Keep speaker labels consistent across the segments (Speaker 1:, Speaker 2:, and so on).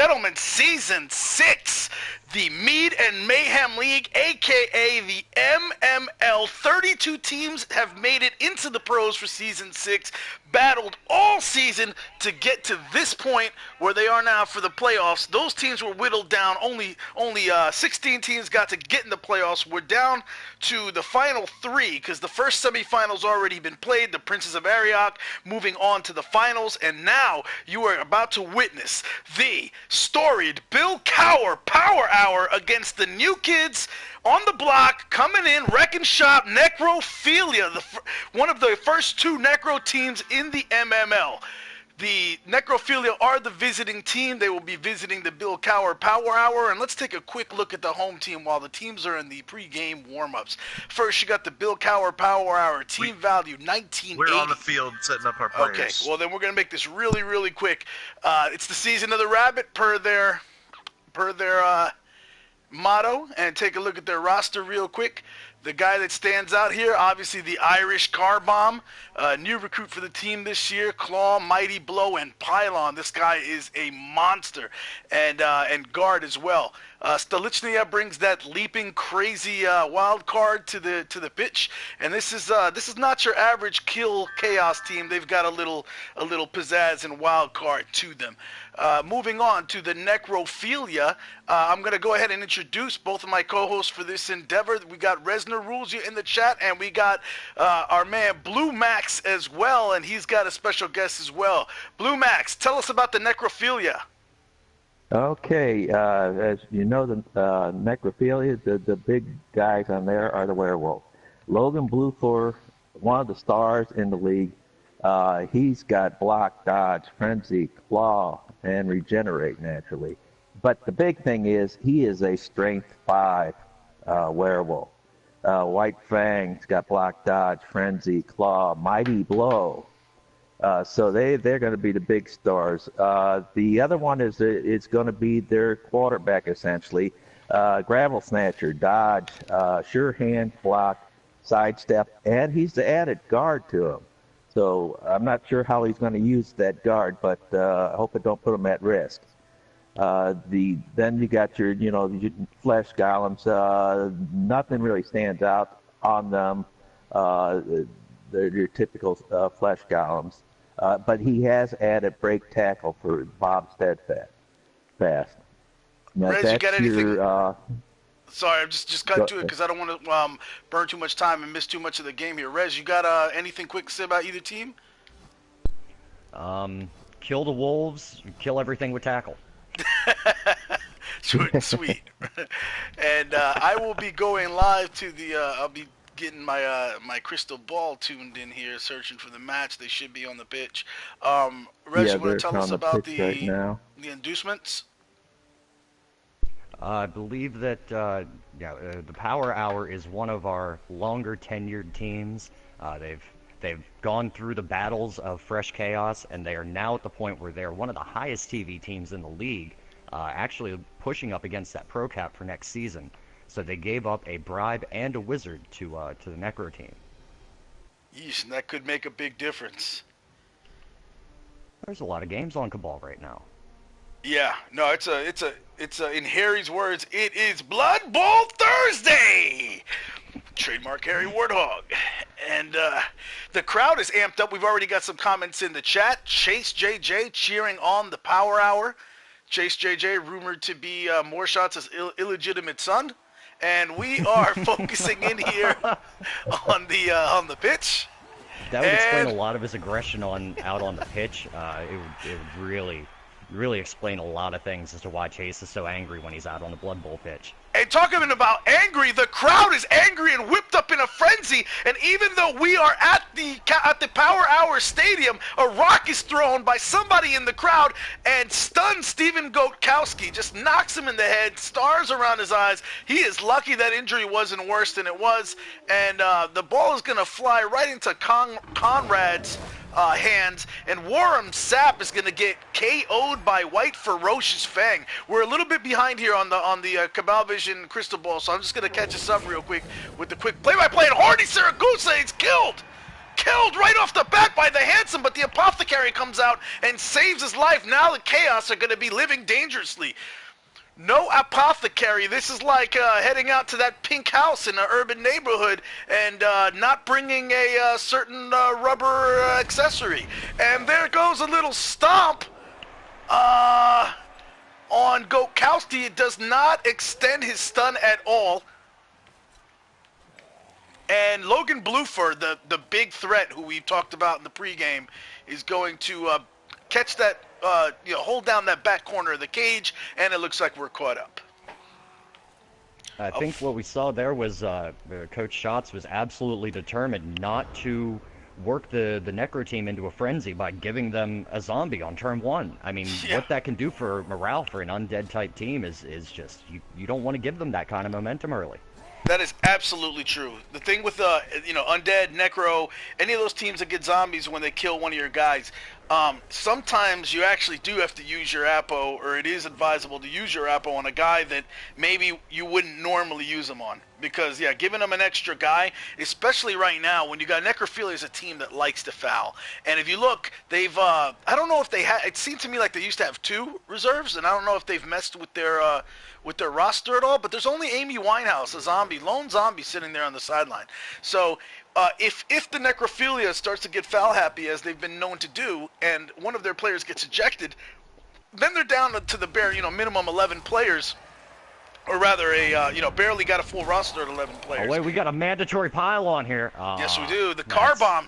Speaker 1: Gentlemen, Season 6, the Mead and Mayhem League, a.k.a. the MML. 32 teams have made it into the pros for Season 6, battled all season to get to this point where they are now for the playoffs. Those teams were whittled down. Only 16 teams got to get in the playoffs. We're down to the final 3 because the first semifinals already been played. The Princes of Arioch moving on to the finals, and now you are about to witness the storied Bill COWher Power Hour against the new kids on the block, coming in, wrecking shop, Necrophilia, one of the first 2 Necro teams in the MML. The Necrophilia are the visiting team. They will be visiting the Bill COWher Power Hour. And let's take a quick look at the home team while the teams are in the pregame warm-ups. First, you got the Bill COWher Power Hour, team value 1980.
Speaker 2: We're on the field setting up our players.
Speaker 1: Okay, well then we're going to make this really, really quick. It's the season of the rabbit per their motto, and take a look at their roster real quick. The guy that stands out here, obviously the Irish Car Bomb, new recruit for the team this year, Claw, Mighty Blow, and Pylon. This guy is a monster, and guard as well. Stolichnia brings that leaping, crazy wild card to the pitch, and this is not your average kill chaos team. They've got a little pizzazz and wild card to them. Moving on to the Necrophilia, I'm going to go ahead and introduce both of my co-hosts for this endeavor. We got ReznorRulesYou in the chat, and we got our man Blue Max as well, and he's got a special guest as well. Blue Max, tell us about the Necrophilia.
Speaker 3: Okay, as you know, the Necrophilia, the big guys on there are the werewolves. Logan Bluthor, one of the stars in the league, he's got block, dodge, frenzy, claw, and regenerate naturally. But the big thing is he is a strength 5 werewolf. White Fang's got block, dodge, frenzy, claw, mighty blow. So they're going to be the big stars. The other one is going to be their quarterback essentially. Gravel Snatcher, dodge, sure hand, block, sidestep, and he's the added guard to him. So I'm not sure how he's going to use that guard, but I hope it don't put him at risk. Then you got your flesh golems. Nothing really stands out on them. They're your typical flesh golems. But he has added break tackle for Bob Steadfast. Now,
Speaker 1: Rez, you got anything? Sorry, I'm just cutting to it because I don't want to burn too much time and miss too much of the game here. Rez, you got anything quick to say about either team?
Speaker 4: Kill the wolves, kill everything with tackle.
Speaker 1: Short and sweet. And I will be going live to the. I'll be getting my crystal ball tuned in here, searching for the match. They should be on the pitch. Rez, you want to tell us about the inducements?
Speaker 4: I believe that the Power Hour is one of our longer tenured teams. They've gone through the battles of Fresh Chaos, and they are now at the point where they're one of the highest TV teams in the league, actually pushing up against that pro cap for next season. So they gave up a bribe and a wizard to the Necro team.
Speaker 1: Yeesh, and that could make a big difference.
Speaker 4: There's a lot of games on Cabal right now.
Speaker 1: Yeah, no, it's in Harry's words, it is Blood Bowl Thursday. Trademark Harry Warthog. And the crowd is amped up. We've already got some comments in the chat. Chase JJ cheering on the Power Hour. Chase JJ rumored to be more shots as illegitimate son. And we are focusing in here on the pitch.
Speaker 4: That would explain a lot of his aggression out on the pitch. It would really explain a lot of things as to why Chase is so angry when he's out on the Blood Bowl pitch.
Speaker 1: And talking about angry, the crowd is angry and whipped up in a frenzy. And even though we are at the Power Hour Stadium, a rock is thrown by somebody in the crowd and stuns Steven Goatkowski. Just knocks him in the head, stars around his eyes. He is lucky that injury wasn't worse than it was. And the ball is going to fly right into Conrad's hands, and Warham Sap is going to get KO'd by White Ferocious Fang. We're a little bit behind here on the Cabal Vision Crystal Ball, so I'm just going to catch us up real quick with the quick play-by-play. And Horny Saragusa is killed killed right off the bat by the Handsome, but the Apothecary comes out and saves his life. Now the Chaos are going to be living dangerously. No Apothecary. This is like heading out to that pink house in an urban neighborhood and not bringing a certain rubber accessory. And there goes a little stomp on Gokowski. It does not extend his stun at all. And Logan Blufer, the big threat who we talked about in the pregame, is going to catch that, hold down that back corner of the cage, and it looks like we're caught up.
Speaker 4: I think what we saw there was Coach Schatz was absolutely determined not to work the Necro team into a frenzy by giving them a zombie on turn 1. I mean, what that can do for morale for an undead-type team is just, you don't want to give them that kind of momentum early.
Speaker 1: That is absolutely true. The thing with Undead, Necro, any of those teams that get zombies when they kill one of your guys, sometimes you actually do have to use your Apo, or it is advisable to use your Apo on a guy that maybe you wouldn't normally use them on. Because, giving them an extra guy, especially right now, when you got Necrophilia as a team that likes to foul. And if you look, they've, I don't know if they had, it seemed to me like they used to have 2 reserves, and I don't know if they've messed with their roster at all, but there's only Amy Winehouse, a zombie, lone zombie sitting there on the sideline. So, if the Necrophilia starts to get foul happy, as they've been known to do, and one of their players gets ejected, then they're down to the bare, minimum 11 players. Or rather, barely got a full roster at 11 players.
Speaker 4: Oh, wait, we got a mandatory pile-on here.
Speaker 1: Yes, we do. The car bomb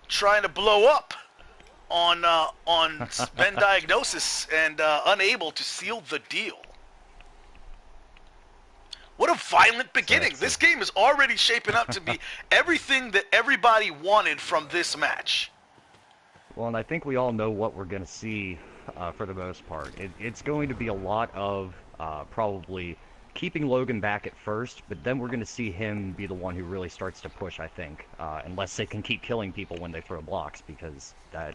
Speaker 1: trying to blow up on Ben Diagnosis and unable to seal the deal. What a violent beginning. This game is already shaping up to be everything that everybody wanted from this match.
Speaker 4: Well, and I think we all know what we're going to see for the most part. It's going to be a lot of probably keeping Logan back at first, but then we're going to see him be the one who really starts to push, I think, unless they can keep killing people when they throw blocks, because that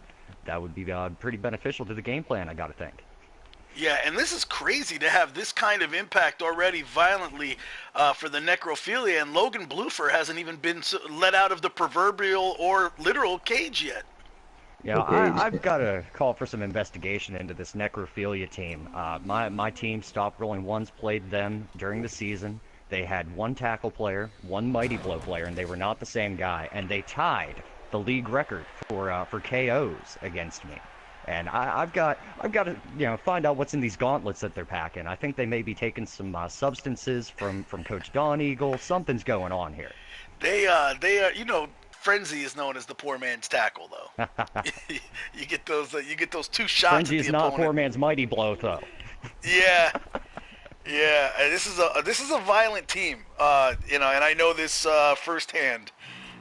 Speaker 4: would be pretty beneficial to the game plan, I got to think.
Speaker 1: Yeah, and this is crazy to have this kind of impact already violently for the Necrophilia, and Logan Blufer hasn't even been let out of the proverbial or literal cage yet.
Speaker 4: Yeah, I've got to call for some investigation into this Necrophilia team. My team, Stop Rolling Ones, played them during the season. They had 1 tackle player, 1 Mighty Blow player, and they were not the same guy. And they tied the league record for KOs against me. And I've got to find out what's in these gauntlets that they're packing. I think they may be taking some substances from Coach Don Eagle. Something's going on here.
Speaker 1: They Frenzy is known as the poor man's tackle, though. you get those 2 shots.
Speaker 4: Frenzy
Speaker 1: at the
Speaker 4: is not
Speaker 1: opponent.
Speaker 4: poor man's Mighty Blow, though.
Speaker 1: Yeah. This is a violent team, and I know this firsthand.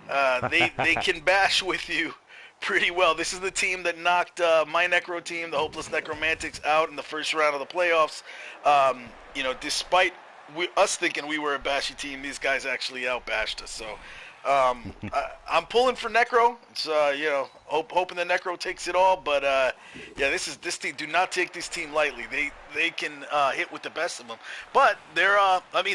Speaker 1: They can bash with you pretty well. This is the team that knocked my Necro team, the Hopeless Necromantics, out in the first round of the playoffs. Despite us thinking we were a bashy team, these guys actually outbashed us. So I'm pulling for Necro. It's hoping the Necro takes it all. But this team. Do not take this team lightly. They can hit with the best of them. But they're.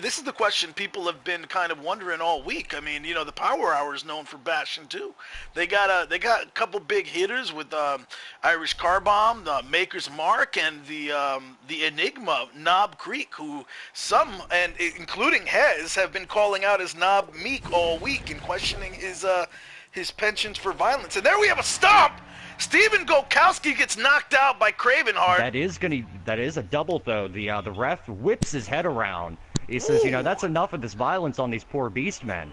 Speaker 1: This is the question people have been kind of wondering all week. The Power Hour is known for bashing too. They got a couple big hitters with Irish Car Bomb, the Maker's Mark, and the Enigma Knob Creek, who some, and including Hez, have been calling out as Knob Meek all week and questioning his penchant for violence. And there we have a stomp. Steven Gokowski gets knocked out by Cravenheart.
Speaker 4: That is a double, though. The ref whips his head around. He says, that's enough of this violence on these poor beastmen.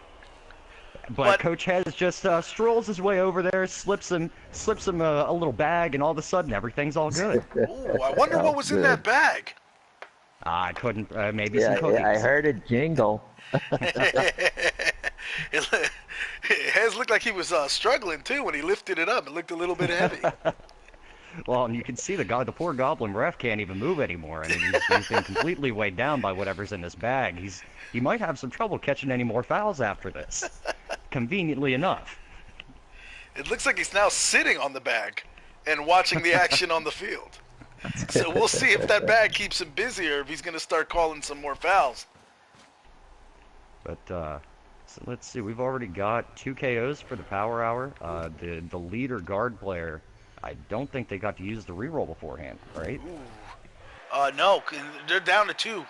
Speaker 4: But Coach Hez just strolls his way over there, slips him a little bag, and all of a sudden everything's all good.
Speaker 1: Ooh, I wonder what was in that bag.
Speaker 4: I couldn't. Maybe some cookies.
Speaker 3: I heard it jingle.
Speaker 1: Hez looked like he was struggling too when he lifted it up. It looked a little bit heavy.
Speaker 4: Well, and you can see the poor goblin ref can't even move anymore. He's been completely weighed down by whatever's in this bag. He might have some trouble catching any more fouls after this. Conveniently enough.
Speaker 1: It looks like he's now sitting on the bag and watching the action on the field. So we'll see if that bag keeps him busy or if he's going to start calling some more fouls.
Speaker 4: But So let's see, we've already got 2 KOs for the Power Hour. The leader guard player, I don't think they got to use the reroll beforehand, right?
Speaker 1: Ooh. No, they're down to 2.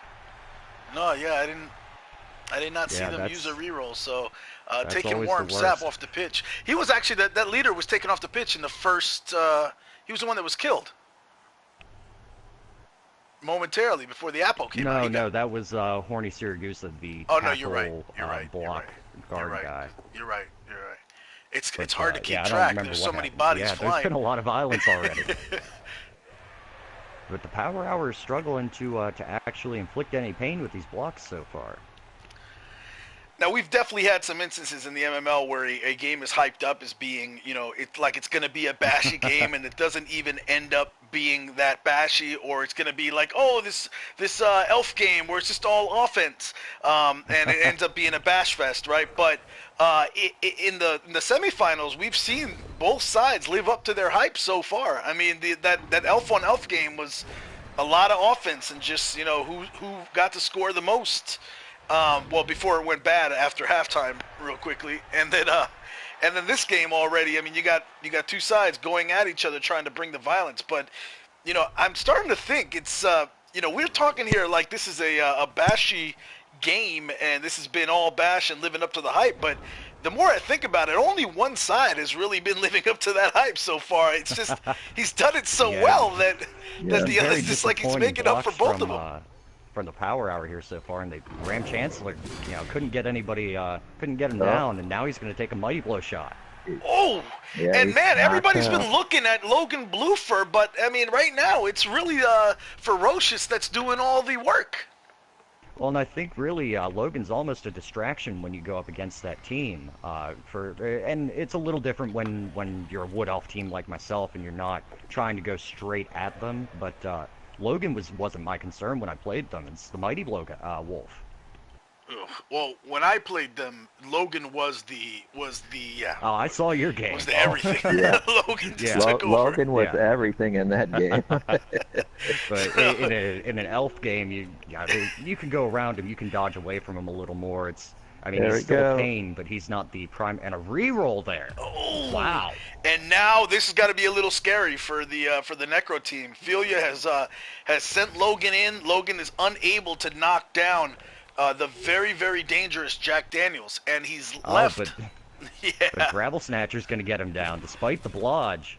Speaker 1: No, yeah, I did not see
Speaker 4: Yeah,
Speaker 1: them use a reroll, so
Speaker 4: that's
Speaker 1: taking
Speaker 4: always
Speaker 1: Warm
Speaker 4: the
Speaker 1: Sap
Speaker 4: worst.
Speaker 1: off the pitch. He was actually, that leader was taken off the pitch in the first, he was the one that was killed. Momentarily before the Apo came out.
Speaker 4: No, that was Horny Siragusa, the
Speaker 1: Oh,
Speaker 4: tackle
Speaker 1: no, you're right. You're right.
Speaker 4: block guard guy.
Speaker 1: You're right. It's
Speaker 4: But,
Speaker 1: hard to keep
Speaker 4: yeah, I don't
Speaker 1: track.
Speaker 4: remember
Speaker 1: There's
Speaker 4: what
Speaker 1: so many
Speaker 4: happened.
Speaker 1: bodies
Speaker 4: Yeah,
Speaker 1: flying.
Speaker 4: there's been a lot of violence already. But the Power Hour is struggling to actually inflict any pain with these blocks so far.
Speaker 1: Now, we've definitely had some instances in the MML where a game is hyped up as being, it's like it's going to be a bashy game, and it doesn't even end up being that bashy, or it's going to be like, oh, this elf game where it's just all offense, and it ends up being a bash fest, right? But in the semifinals, we've seen both sides live up to their hype so far. I mean, that elf on elf game was a lot of offense and just who got to score the most. Well, before it went bad after halftime, real quickly, and then this game already. I mean, you got 2 sides going at each other, trying to bring the violence. But I'm starting to think it's we're talking here like this is a bashy game, and this has been all bash and living up to the hype. But the more I think about it, only one side has really been living up to that hype so far. It's just he's done it so well that the other, it's just like he's making up for both of them.
Speaker 4: From the Power Hour here so far, and the Ram Chancellor, couldn't get anybody, couldn't get him down, and now he's going to take a Mighty Blow shot.
Speaker 1: Oh,
Speaker 3: Yeah,
Speaker 1: and man, everybody's
Speaker 3: knocked
Speaker 1: been looking at Logan Bluefur, but I mean, right now it's really Ferocious that's doing all the work.
Speaker 4: Well, and I think really Logan's almost a distraction when you go up against that team. And it's a little different when you're a Wood Elf team like myself, and you're not trying to go straight at them, but. Logan wasn't my concern when I played them. It's the Mighty Blow Wolf.
Speaker 1: Ugh. Well, when I played them, Logan was the
Speaker 4: Oh, I saw your game.
Speaker 1: Was the everything.
Speaker 3: Yeah.
Speaker 1: Logan just took over.
Speaker 3: Logan was everything in that game.
Speaker 4: But in an elf game, you can go around him, you can dodge away from him a little more. He's still a pain, but he's not the prime. And a reroll there.
Speaker 1: Oh,
Speaker 4: wow!
Speaker 1: And now this has got to be a little scary for the Necro team. Filia has sent Logan in. Logan is unable to knock down the very, very dangerous Jack Daniels, and he's left.
Speaker 4: But Gravel Snatcher's going to get him down, despite the blodge.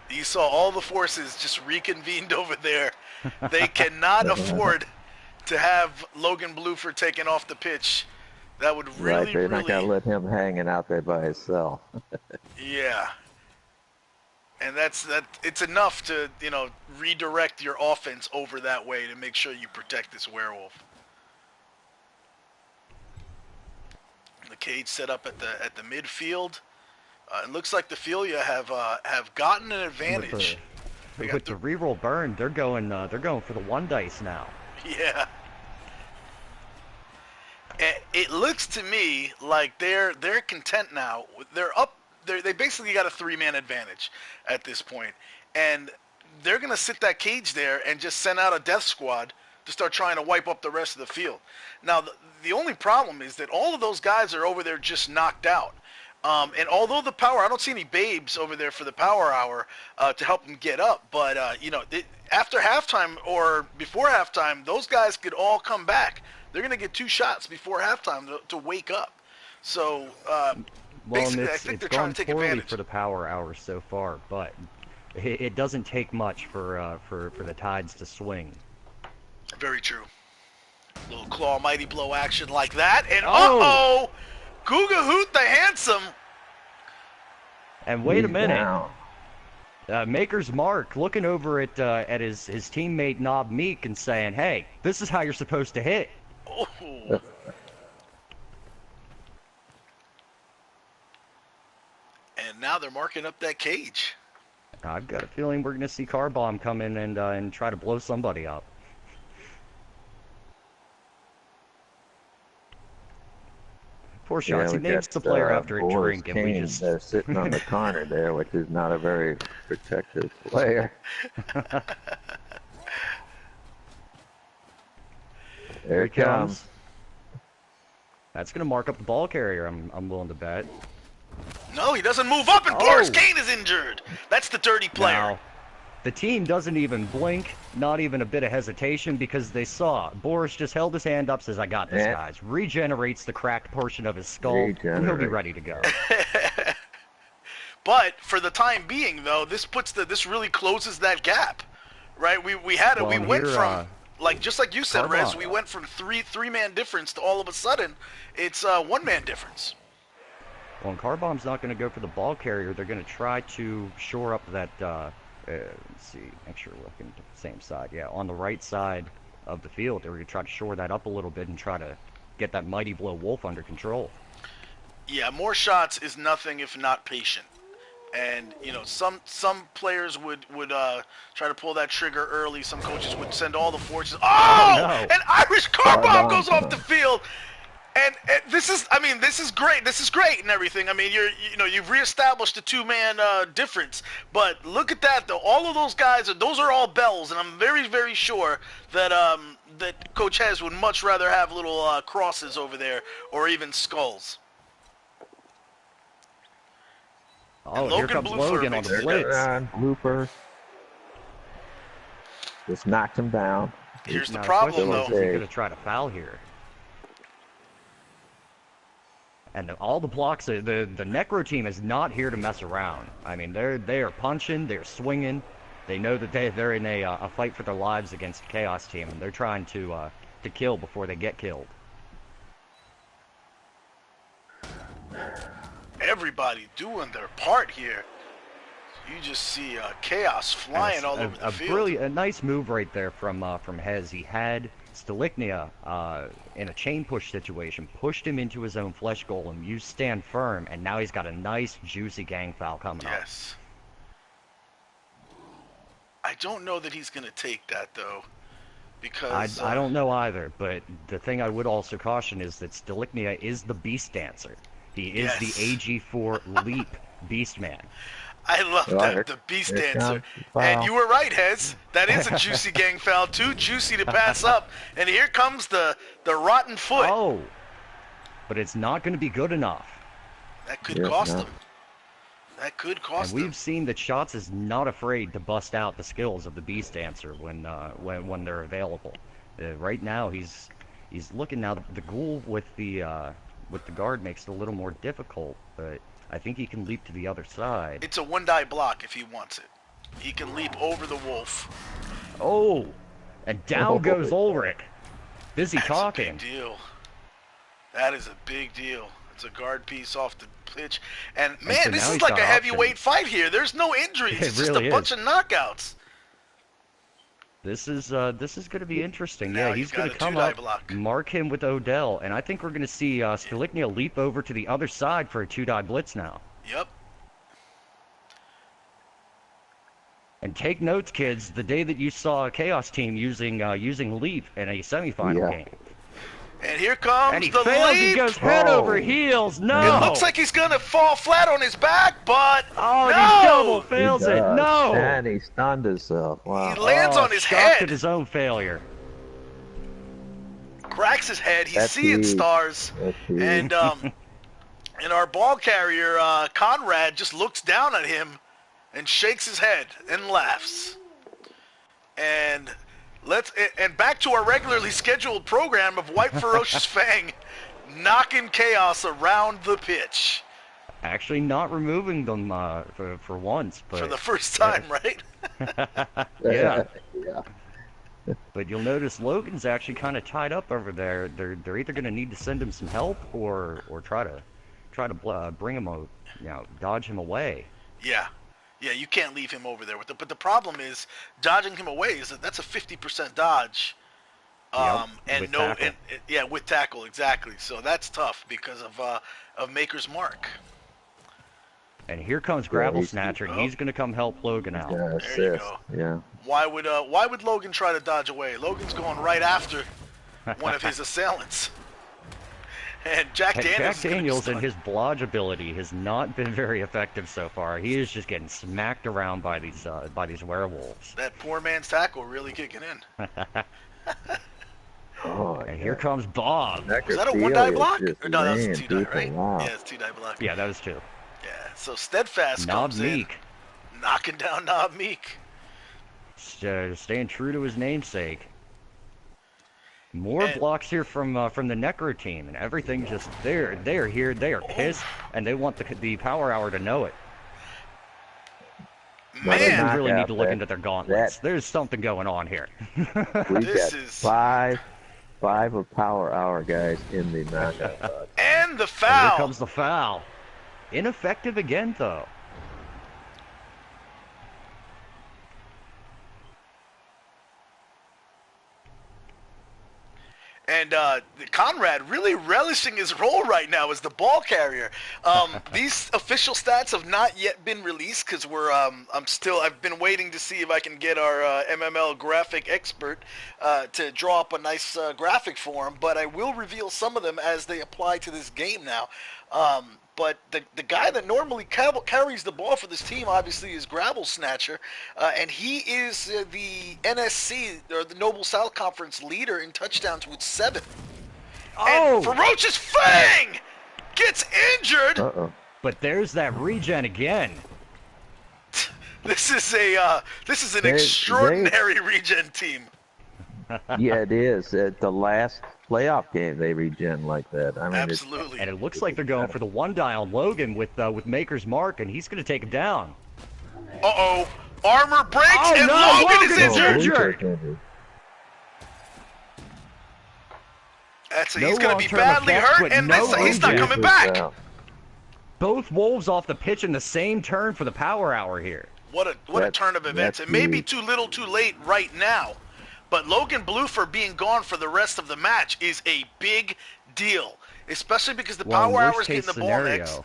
Speaker 1: You saw all the forces just reconvened over there. They cannot afford to have Logan Bluefur taken off the pitch. That would really,
Speaker 3: right, they're not going to let him hanging out there by himself.
Speaker 1: Yeah. And it's enough to, redirect your offense over that way to make sure you protect this werewolf. The cage set up at the midfield. It looks like the Filia have gotten an advantage.
Speaker 4: With the reroll burn, they're going for the 1 dice now.
Speaker 1: Yeah. It looks to me like they're content now. They're up. They basically got a 3-man advantage at this point, and they're gonna sit that cage there and just send out a death squad to start trying to wipe up the rest of the field. Now the only problem is that all of those guys are over there just knocked out. And although the power, I don't see any babes over there for the Power Hour to help them get up. But after halftime or before halftime, those guys could all come back. They're going to get 2 shots before halftime to wake up. So basically, I think they're trying to take advantage.
Speaker 4: For the Power Hour so far, but it doesn't take much for the tides to swing.
Speaker 1: Very true. Little claw mighty blow action like that, and uh-oh! COWher Hoot the Handsome.
Speaker 4: And wait a minute. Maker's Mark looking over at his teammate Knob Meek and saying, "Hey, this is how you're supposed to hit."
Speaker 1: Oh. And now they're marking up that cage.
Speaker 4: I've got a feeling we're going to see Car Bomb come in and try to blow somebody up. Poor shots. He names the player after a drink, and we just
Speaker 3: sitting on the corner there, which is not a very protective player. There it comes.
Speaker 4: That's going to mark up the ball carrier, I'm willing to bet.
Speaker 1: No, he doesn't move up, and Boris Kane is injured. That's the dirty player.
Speaker 4: Now, the team doesn't even blink, not even a bit of hesitation, because they saw Boris just held his hand up, says, I got this, guys. Regenerates the cracked portion of his skull, and he'll be ready to go.
Speaker 1: But for the time being, though, this really closes that gap, right? We went from just like you said, Rez, we went from three-man difference to all of a sudden it's one-man difference.
Speaker 4: Well, and Carbomb's not going to go for the ball carrier. They're going to try to shore up that. Let's see, make sure we're looking at the same side. Yeah, on the right side of the field, they're going to try to shore that up a little bit and try to get that mighty blow Wolf under control.
Speaker 1: Yeah, more shots is nothing if not patient. And some players would try to pull that trigger early. Some coaches would send all the forces. Oh, no. An Irish car bomb goes off the field, and this is great. This is great and everything. I mean, you've reestablished the two-man difference. But look at that, though. All of those guys, those are all bells, and I'm very, very sure that that Coach Hez would much rather have little crosses over there or even skulls.
Speaker 4: Oh, here comes Logan on the blitz.
Speaker 3: Blooper. Just knocked him down.
Speaker 1: Here's the problem, though.
Speaker 4: He's going to try to foul here. And all the blocks, the Necro team is not here to mess around. I mean, they are punching, they're swinging. They know that they're in a fight for their lives against the Chaos team, and they're trying to kill before they get killed.
Speaker 1: Everybody doing their part here. You just see Chaos flying all over the field.
Speaker 4: A nice move right there from Hez. He had Stolichnaya in a chain push situation, pushed him into his own flesh golem, used stand firm, and now he's got a nice juicy gang foul coming up.
Speaker 1: Yes. I don't know that he's going to take that, though, because
Speaker 4: I don't know either, but the thing I would also caution is that Stolichnaya is the Beast Dancer. He is the AG4 Leap Beastman.
Speaker 1: I love that, the Beast Dancer. And you were right, Hez. That is a juicy gang foul, too juicy to pass up. And here comes the rotten foot.
Speaker 4: Oh, but it's not going to be good enough.
Speaker 1: That could cost them. That could cost them.
Speaker 4: We've seen that Shots is not afraid to bust out the skills of the Beast Dancer when they're available. Right now, he's looking now. The Ghoul with the guard makes it a little more difficult, but I think he can leap to the other side.
Speaker 1: It's a one-die block if he wants it. He can leap over the Wolf.
Speaker 4: Oh, and down goes Ulrich. Busy talking.
Speaker 1: That's a big deal. That is a big deal. It's a guard piece off the pitch. And man, so this is like a heavyweight fight here. There's no injuries. It's just a bunch of knockouts.
Speaker 4: This is going to be interesting. Yeah, he's going to come up, mark him with Odell, and I think we're going to see Stolichnaya leap over to the other side for a two-die blitz now.
Speaker 1: Yep.
Speaker 4: And take notes, kids. The day that you saw a Chaos team using leap in a semifinal game.
Speaker 1: And here comes
Speaker 4: and he
Speaker 1: the
Speaker 4: fails,
Speaker 1: leap.
Speaker 4: He goes head over heels. No.
Speaker 1: It looks like he's going to fall flat on his back, but
Speaker 4: no.
Speaker 1: He
Speaker 4: double fails it. No.
Speaker 3: And he stunned himself. Wow.
Speaker 1: He lands on his head.
Speaker 4: At his own failure.
Speaker 1: Cracks his head. He's seeing stars. And our ball carrier, Conrad, just looks down at him and shakes his head and laughs. And back to our regularly scheduled program of White Ferocious Fang knocking Chaos around the pitch.
Speaker 4: Actually not removing them for once. But
Speaker 1: for the first time, right?
Speaker 4: Yeah. But you'll notice Logan's actually kind of tied up over there. They're either going to need to send him some help or try to bring him dodge him away.
Speaker 1: Yeah, you can't leave him over there with it. But the problem is, dodging him away is that's a 50% dodge. With tackle, exactly. So that's tough because of Maker's Mark.
Speaker 4: And here comes Grapple Snatcher. He's going to come help Logan out.
Speaker 1: There you go.
Speaker 3: Yeah.
Speaker 1: Why would Logan try to dodge away? Logan's going right after one of his assailants. And Jack Daniels
Speaker 4: and his blodge ability has not been very effective so far. He is just getting smacked around by these werewolves.
Speaker 1: That poor man's tackle really kicking in.
Speaker 3: Oh
Speaker 4: And here comes Bob.
Speaker 1: Was that a one-die block?
Speaker 3: Just
Speaker 1: Or no, that was a
Speaker 3: laying
Speaker 1: two-die,
Speaker 3: people
Speaker 1: right?
Speaker 3: out.
Speaker 1: Yeah, it's two-die block.
Speaker 4: Yeah, that was two.
Speaker 1: Yeah, so Steadfast
Speaker 4: Knob
Speaker 1: comes
Speaker 4: Meek.
Speaker 1: in, knocking down Knob Meek.
Speaker 4: Staying true to his namesake. More blocks here from the Necro team, and everything just they are here. They are pissed, and they want the Power Hour to know it.
Speaker 1: Man,
Speaker 4: They really need to look into their gauntlets. There's something going on here.
Speaker 3: We
Speaker 1: This
Speaker 3: got
Speaker 1: is-
Speaker 3: five of Power Hour guys in the knockout.
Speaker 1: and the
Speaker 4: And
Speaker 1: foul.
Speaker 4: here comes the foul. Ineffective again, though.
Speaker 1: And Conrad really relishing his role right now as the ball carrier. These official stats have not yet been released because I've been waiting to see if I can get our MML graphic expert to draw up a nice graphic for him. But I will reveal some of them as they apply to this game now. But the guy that normally carries the ball for this team obviously is Gravel Snatcher, and he is the NSC, or the Noble South Conference leader in touchdowns with 7.
Speaker 4: Oh!
Speaker 1: And Ferocious Fang gets injured.
Speaker 3: Uh-oh.
Speaker 4: But there's that regen again.
Speaker 1: This is an extraordinary regen team.
Speaker 3: Yeah, it is. At the last playoff game, they regen like that. I mean,
Speaker 1: Absolutely.
Speaker 4: And it looks like they're going for the one die on Logan with Maker's Mark, and he's going to take him down.
Speaker 1: Uh-oh. Armor breaks,
Speaker 4: Oh,
Speaker 1: and
Speaker 4: no,
Speaker 1: Logan is
Speaker 4: Logan is
Speaker 1: injured.
Speaker 4: injured.
Speaker 1: He's going to be
Speaker 4: long-term
Speaker 1: badly
Speaker 4: effects,
Speaker 1: hurt,
Speaker 4: but
Speaker 1: and
Speaker 4: no
Speaker 1: he's not
Speaker 4: injury.
Speaker 1: coming back.
Speaker 4: Both Wolves off the pitch in the same turn for the Power Hour here.
Speaker 1: What a turn of events. It may be too little too late right now, but Logan Blufer being gone for the rest of the match is a big deal, especially because the Power Hour is getting the ball next.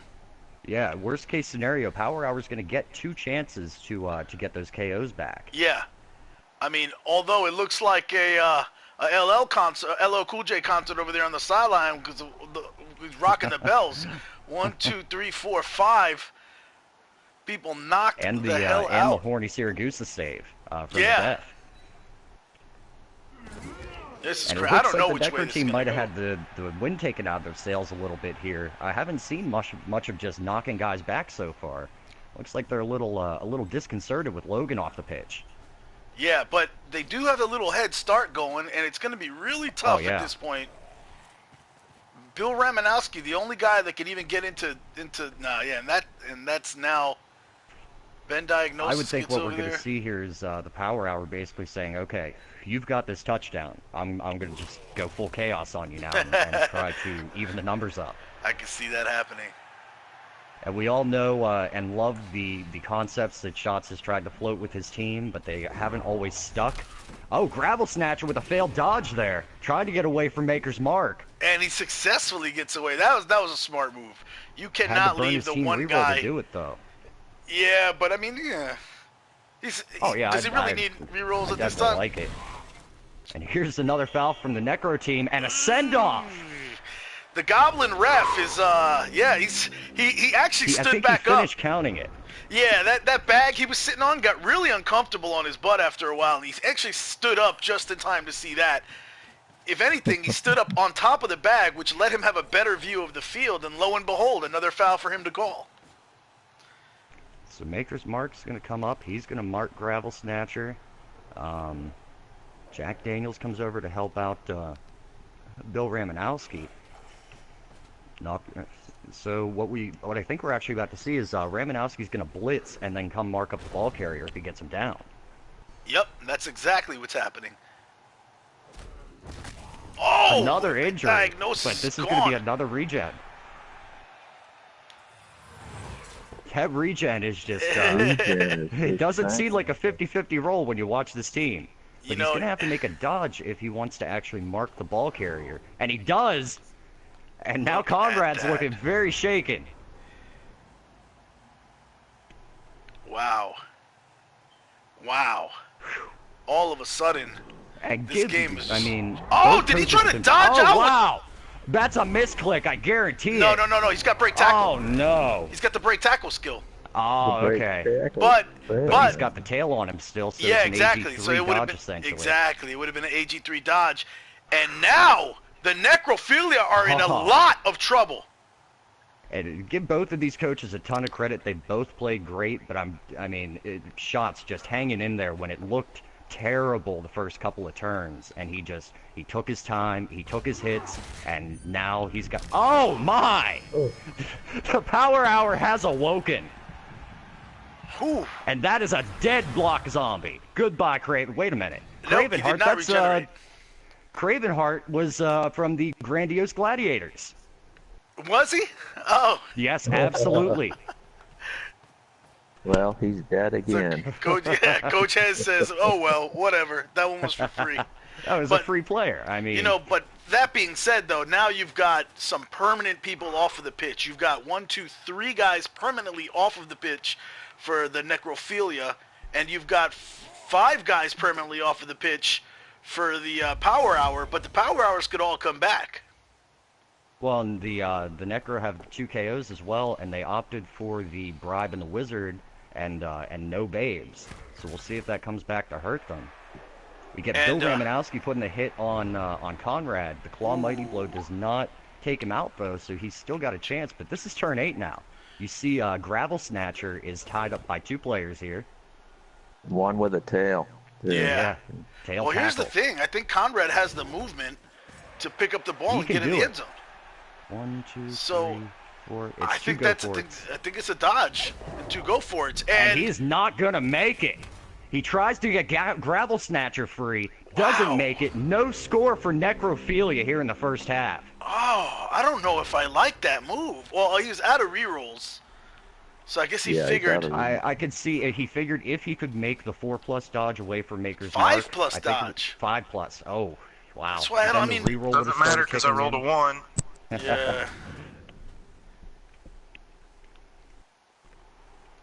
Speaker 4: Yeah, worst case scenario, Power Hour is going to get 2 chances to get those KOs back.
Speaker 1: Yeah. I mean, although it looks like a LL Cool J concert over there on the sideline because he's rocking the bells. 1, 2, 3, 4, 5 people knocked
Speaker 4: And
Speaker 1: the hell out.
Speaker 4: And the horny Siragusa save from the
Speaker 1: Yeah.
Speaker 4: death.
Speaker 1: This is
Speaker 4: And it
Speaker 1: crazy. I
Speaker 4: looks
Speaker 1: don't know
Speaker 4: like the
Speaker 1: which way
Speaker 4: Decker
Speaker 1: this
Speaker 4: team
Speaker 1: is
Speaker 4: might
Speaker 1: going
Speaker 4: have
Speaker 1: to
Speaker 4: had the wind taken out of their sails a little bit here. I haven't seen much of just knocking guys back so far. Looks like they're a little disconcerted with Logan off the pitch.
Speaker 1: Yeah, but they do have a little head start going, and it's going to be really tough
Speaker 4: yeah.
Speaker 1: at this point. Bill Ramanowski, the only guy that can even get into and that's now Ben Diagnosis.
Speaker 4: I would think
Speaker 1: gets
Speaker 4: what we're
Speaker 1: over
Speaker 4: going
Speaker 1: there.
Speaker 4: to see here is the Power Hour basically saying, okay, you've got this touchdown. I'm going to just go full chaos on you now and try to even the numbers up.
Speaker 1: I can see that happening.
Speaker 4: And we all know and love the concepts that Shots has tried to float with his team, but they haven't always stuck. Oh, Gravel Snatcher with a failed dodge there. Tried to get away from Maker's Mark.
Speaker 1: And he successfully gets away. That was a smart move. You
Speaker 4: Had to
Speaker 1: cannot
Speaker 4: burn
Speaker 1: leave
Speaker 4: his
Speaker 1: the
Speaker 4: team
Speaker 1: one
Speaker 4: reroll
Speaker 1: guy.
Speaker 4: to do it, though.
Speaker 1: Yeah, but I mean, yeah. Does he really need rerolls at this
Speaker 4: I
Speaker 1: time?
Speaker 4: like it. And here's another foul from the Necro team and a send-off.
Speaker 1: The Goblin ref is he actually
Speaker 4: I
Speaker 1: stood
Speaker 4: think
Speaker 1: back
Speaker 4: he
Speaker 1: up.
Speaker 4: finished counting it.
Speaker 1: Yeah, that bag he was sitting on got really uncomfortable on his butt after a while, and he actually stood up just in time to see that. If anything, he stood up on top of the bag, which let him have a better view of the field, and lo and behold, another foul for him to call.
Speaker 4: So Maker's Mark's going to come up. He's going to mark Gravel Snatcher. Jack Daniels comes over to help out Bill Ramanowski. So what I think we're actually about to see is Ramanowski's going to blitz and then come mark up the ball carrier if he gets him down.
Speaker 1: Yep, that's exactly what's happening. Oh,
Speaker 4: Another injury,
Speaker 1: Diagnosis
Speaker 4: but this is
Speaker 1: gone.
Speaker 4: going to be another regen. That regen is just, it doesn't seem like a 50-50 roll when you watch this team. But he's going to have to make a dodge if he wants to actually mark the ball carrier. And he does! And now Conrad's looking very shaken.
Speaker 1: Wow. All of a sudden,
Speaker 4: And
Speaker 1: this game is...
Speaker 4: I mean...
Speaker 1: Oh,
Speaker 4: both
Speaker 1: did he
Speaker 4: coaches
Speaker 1: try to
Speaker 4: can-
Speaker 1: dodge out?
Speaker 4: Oh, wow! That's a misclick, I guarantee
Speaker 1: No,
Speaker 4: it.
Speaker 1: no. He's got break tackle.
Speaker 4: Oh, no.
Speaker 1: He's got the break tackle skill.
Speaker 4: Oh, okay.
Speaker 1: But
Speaker 4: He's got the tail on him still, so
Speaker 1: yeah,
Speaker 4: it's an
Speaker 1: exactly.
Speaker 4: AG3
Speaker 1: So it would have
Speaker 4: dodge,
Speaker 1: been
Speaker 4: essentially.
Speaker 1: exactly. It would have been an AG3 dodge, And now the Necrophilia are in a lot of trouble.
Speaker 4: And give both of these coaches a ton of credit. They both played great, but shots just hanging in there when it looked terrible the first couple of turns, and he took his time, he took his hits, and now he's got. Oh my! The Power Hour has awoken.
Speaker 1: Whew.
Speaker 4: And that is a dead block zombie. Goodbye, Craven. Wait a minute.
Speaker 1: Nope, he did not regenerate.
Speaker 4: Cravenheart was from the Grandiose Gladiators.
Speaker 1: Was he? Oh.
Speaker 4: Yes, absolutely.
Speaker 3: Well, he's dead again.
Speaker 1: So, Coach Hez says, "Oh well, whatever. That one was for free."
Speaker 4: That was a free player. I mean,
Speaker 1: But that being said, though, now you've got some permanent people off of the pitch. You've got 1, 2, 3 guys permanently off of the pitch for the Necrophilia, and you've got 5 guys permanently off of the pitch for the Power Hour. But the Power Hours could all come back.
Speaker 4: Well, and the Necro have 2 KOs as well, and they opted for the Bribe and the Wizard and no Babes. So we'll see if that comes back to hurt them. We get Bill Ramanowski putting a hit on Conrad. The Claw Mighty Blow does not take him out, though, so he's still got a chance. But this is turn 8 now. You see Gravel Snatcher is tied up by 2 players here.
Speaker 3: One with a tail.
Speaker 1: Yeah.
Speaker 4: Tail
Speaker 1: well,
Speaker 4: tackle.
Speaker 1: Here's the thing. I think Conrad has the movement to pick up the ball and get in the end zone.
Speaker 4: 1, 2,
Speaker 1: so,
Speaker 4: 3, 4. It's
Speaker 1: I think that's I think it's a dodge and 2 go for it.
Speaker 4: And he's not gonna make it. He tries to get Gravel Snatcher free, doesn't make it. No score for Necrophilia here in the first half.
Speaker 1: Oh, I don't know if I like that move. Well, he was out of rerolls, so I guess he figured.
Speaker 4: I could see he figured if he could make the 4+ dodge away from Maker's
Speaker 1: 5+ dodge.
Speaker 4: 5+. Oh, wow.
Speaker 1: That's why I mean,
Speaker 2: doesn't matter because I rolled a 1.
Speaker 1: Yeah.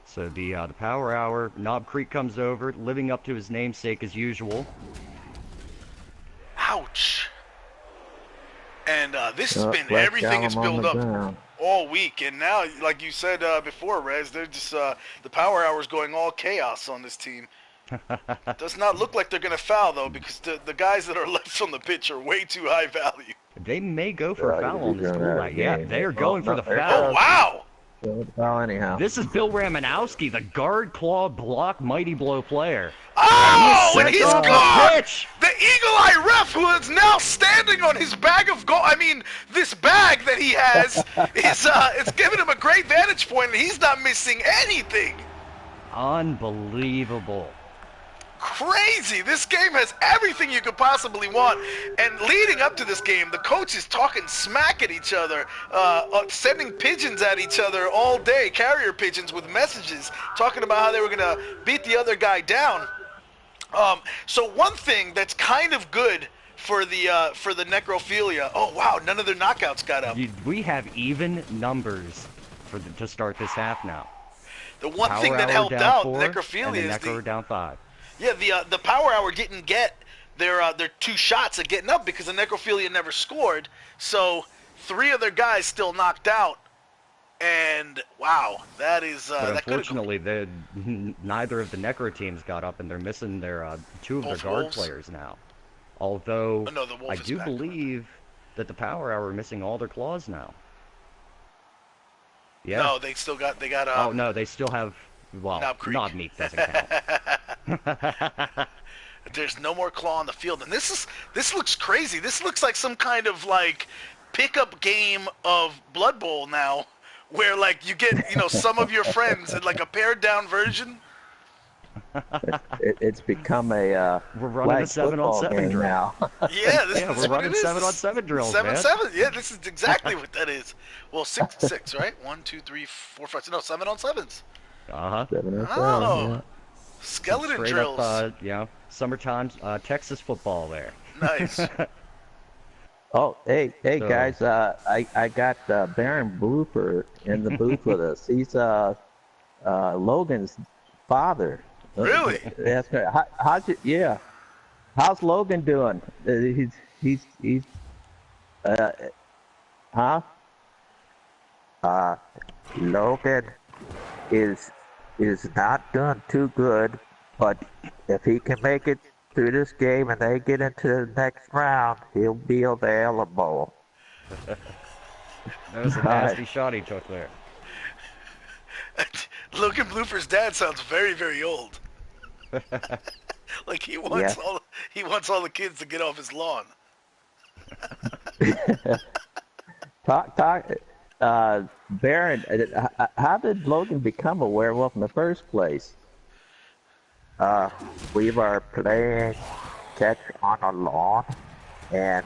Speaker 4: So the Power Hour, Knob Creek comes over, living up to his namesake as usual.
Speaker 1: Ouch. And this has been everything has built up all week, and now, like you said before, Rez, they're just the Power Hour's going all chaos on this team. Does not look like they're going to foul, though, because the guys that are left on the pitch are way too high value.
Speaker 4: They may go for a foul on this goal line. Yeah, they are going for the foul.
Speaker 1: Oh, wow!
Speaker 3: Well, anyhow.
Speaker 4: This is Bill Ramanowski, the guard claw block mighty blow player.
Speaker 1: Oh, and he's gone!
Speaker 4: Pitch.
Speaker 1: The eagle-eye ref, who is now standing on his bag of gold. I mean, this bag that he has is it's giving him a great vantage point, and he's not missing anything.
Speaker 4: Unbelievable.
Speaker 1: Crazy. This game has everything you could possibly want. And leading up to this game, the coaches talking smack at each other, sending pigeons at each other all day, carrier pigeons with messages, talking about how they were going to beat the other guy down. So one thing that's kind of good for the Necrophilia. Oh, wow, none of their knockouts got up.
Speaker 4: We have even numbers to start this half now.
Speaker 1: The one thing that helped out Necrophilia is
Speaker 4: Necro down 5.
Speaker 1: Yeah, the Power Hour didn't get their 2 shots at getting up because the Necrophilia never scored. So 3 of their guys still knocked out, and wow, that is.
Speaker 4: But unfortunately, neither of the Necro teams got up, and they're missing their 2 of their guard players now. Although I do believe that the Power Hour are missing all their claws now. Yeah.
Speaker 1: No, they still got.
Speaker 4: Oh no, they still have. Well, Knob Meat doesn't count.
Speaker 1: There's no more claw on the field, and this looks crazy. This looks like some kind of like pickup game of Blood Bowl now, where like you get some of your friends in like a pared down version.
Speaker 3: It's become a
Speaker 4: we're running a 7-on-7 drill
Speaker 1: now. Yeah,
Speaker 4: we're running 7-on-7 drills.
Speaker 1: 7-7. Yeah, this is exactly what that is. Well, 6, right? 1, 2, 3, 4, 5. No, 7-on-7s.
Speaker 3: 7-on-7.
Speaker 1: Oh, skeleton drills.
Speaker 4: Up, summertime Texas football there.
Speaker 1: Nice.
Speaker 3: Oh, hey, guys! I got Baron Blooper in the booth with us. He's Logan's father.
Speaker 1: Really?
Speaker 3: That's right. How's Logan doing? He's Logan is not doing too good, but if he can make it through this game and they get into the next round, he'll be available.
Speaker 4: That was a nasty shot he took there.
Speaker 1: Logan Bloofer's dad sounds very, very old. Like he wants all the kids to get off his lawn.
Speaker 3: Baron, how did Logan become a werewolf in the first place? We were playing catch on a lawn, and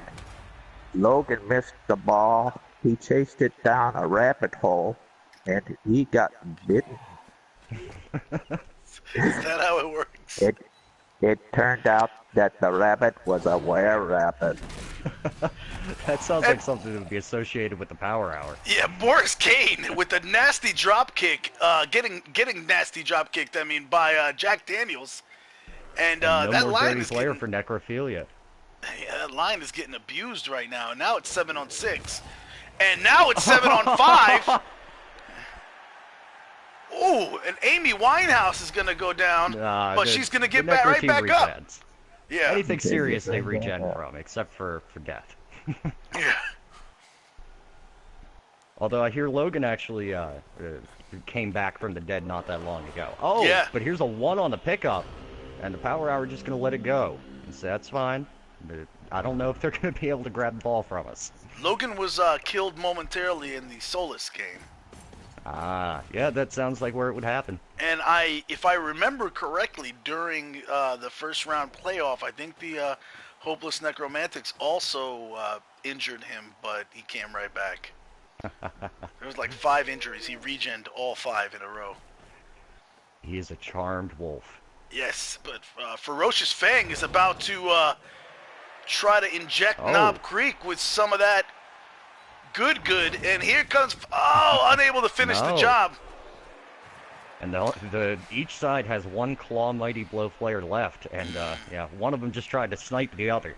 Speaker 3: Logan missed the ball. He chased it down a rabbit hole, and he got bitten.
Speaker 1: Is that how it works?
Speaker 3: It turned out that the rabbit was a were-rabbit.
Speaker 4: That sounds like something that would be associated with the Power Hour.
Speaker 1: Yeah, Boris Kane with a nasty drop kick, getting nasty drop kicked. I mean, by Jack Daniels, and
Speaker 4: no
Speaker 1: that
Speaker 4: more
Speaker 1: line
Speaker 4: dirty
Speaker 1: is
Speaker 4: player
Speaker 1: getting,
Speaker 4: for necrophilia.
Speaker 1: yeah, that line is getting abused right now. And now it's 7-on-6, and now it's 7-on-5. Ooh, and Amy Winehouse is gonna go down, but she's gonna get right back up. Yeah.
Speaker 4: Anything serious they regen from, except for death.
Speaker 1: Yeah.
Speaker 4: Although I hear Logan actually came back from the dead not that long ago. Oh,
Speaker 1: yeah.
Speaker 4: But here's a 1 on the pickup, and the Power Hour just going to let it go. And so that's fine. But I don't know if they're going to be able to grab the ball from us.
Speaker 1: Logan was killed momentarily in the Solus game.
Speaker 4: Ah, yeah, that sounds like where it would happen.
Speaker 1: And if I remember correctly, during the first round playoff, I think the Hopeless Necromantics also injured him, but he came right back. There was like 5 injuries. He regened all 5 in a row.
Speaker 4: He is a charmed wolf.
Speaker 1: Yes, but Ferocious Fang is about to try to inject Knob Creek with some of that good, and here comes, unable to finish the job.
Speaker 4: And each side has 1 Claw Mighty Blow player left, and yeah, one of them just tried to snipe the other.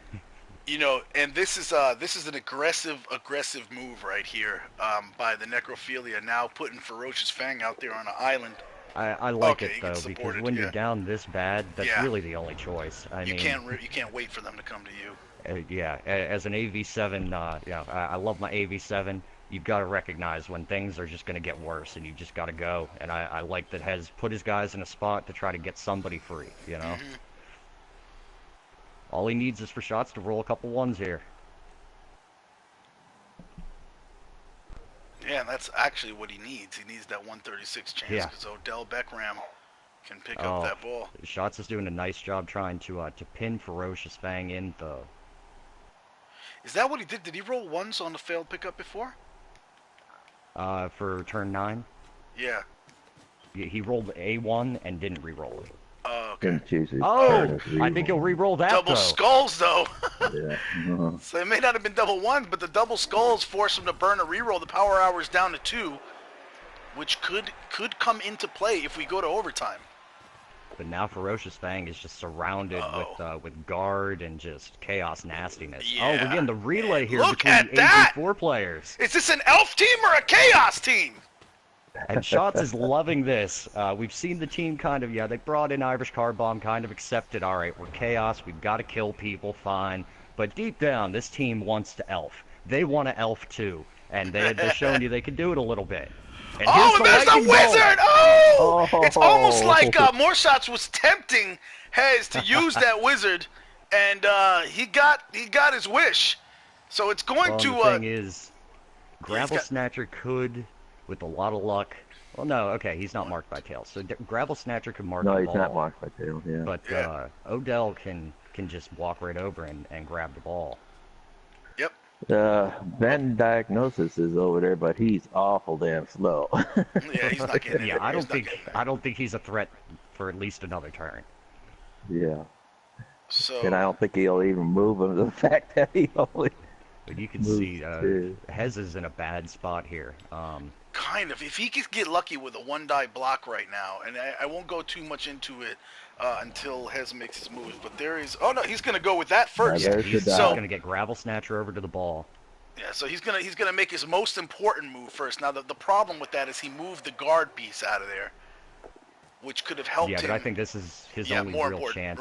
Speaker 1: You know, and this is an aggressive move right here by the Necrophilia, now putting Ferocious Fang out there on an island.
Speaker 4: I like it though, because when you're down this bad, that's really the only choice.
Speaker 1: You can't wait for them to come to you.
Speaker 4: Yeah, as an AV7, yeah, I love my AV7. You've got to recognize when things are just going to get worse, and you've just got to go. And I like that Hez put his guys in a spot to try to get somebody free, you know? Mm-hmm. All he needs is for shots to roll a couple 1s here.
Speaker 1: Yeah, and that's actually what he needs. He needs that 136 chance, because Odell Beckram can pick up that ball.
Speaker 4: Shots is doing a nice job trying to pin Ferocious Fang in the...
Speaker 1: Is that what he did? Did he roll 1s on the failed pickup before?
Speaker 4: For turn 9?
Speaker 1: Yeah.
Speaker 4: He rolled A1 and didn't re-roll it.
Speaker 1: Oh, okay.
Speaker 4: I think he'll re-roll that,
Speaker 1: double skulls, though.
Speaker 3: Yeah.
Speaker 1: So it may not have been double 1s, but the double skulls force him to burn a re-roll. The Power Hour's down to 2, which could come into play if we go to overtime.
Speaker 4: But now Ferocious Fang is just surrounded with guard and just chaos nastiness.
Speaker 1: Yeah.
Speaker 4: Oh, we're getting the relay here
Speaker 1: Look
Speaker 4: between
Speaker 1: at
Speaker 4: the
Speaker 1: that!
Speaker 4: AV4 players.
Speaker 1: Is this an elf team or a chaos team?
Speaker 4: And Shots is loving this. We've seen the team kind of, they brought in Irish Car Bomb, kind of accepted, all right, we're chaos, we've got to kill people, fine. But deep down, this team wants to elf. They want to elf too. And they're showing you they can do it a little bit. And
Speaker 1: and there's the wizard! Oh! It's almost like More Shots was tempting Hez to use that wizard, and he got his wish. So it's going to...
Speaker 4: The thing is, Gravel Snatcher could... with a lot of luck. Well, no, okay, he's not marked by tail. So Gravel Snatcher can mark the ball.
Speaker 3: No, he's not marked by tail, yeah.
Speaker 4: But Odell can just walk right over and grab the ball.
Speaker 1: Yep.
Speaker 3: Ben Diagnosis is over there, but he's awful damn slow.
Speaker 1: Yeah, he's not getting it.
Speaker 4: Yeah, I don't think he's a threat for at least another turn.
Speaker 3: Yeah.
Speaker 1: So.
Speaker 3: And I don't think he'll even move him to the fact that he only...
Speaker 4: But you can see Hez is in a bad spot here.
Speaker 1: Kind of. If he could get lucky with a 1-die block right now, and I won't go too much into it until Hez makes his moves, but there is... Oh, no, he's going to go with that first.
Speaker 4: Yeah, he's going to get Gravel Snatcher over to the ball.
Speaker 1: Yeah, so he's gonna make his most important move first. Now, the problem with that is he moved the guard piece out of there, which could have helped him.
Speaker 4: Yeah, but I think this is his only real chance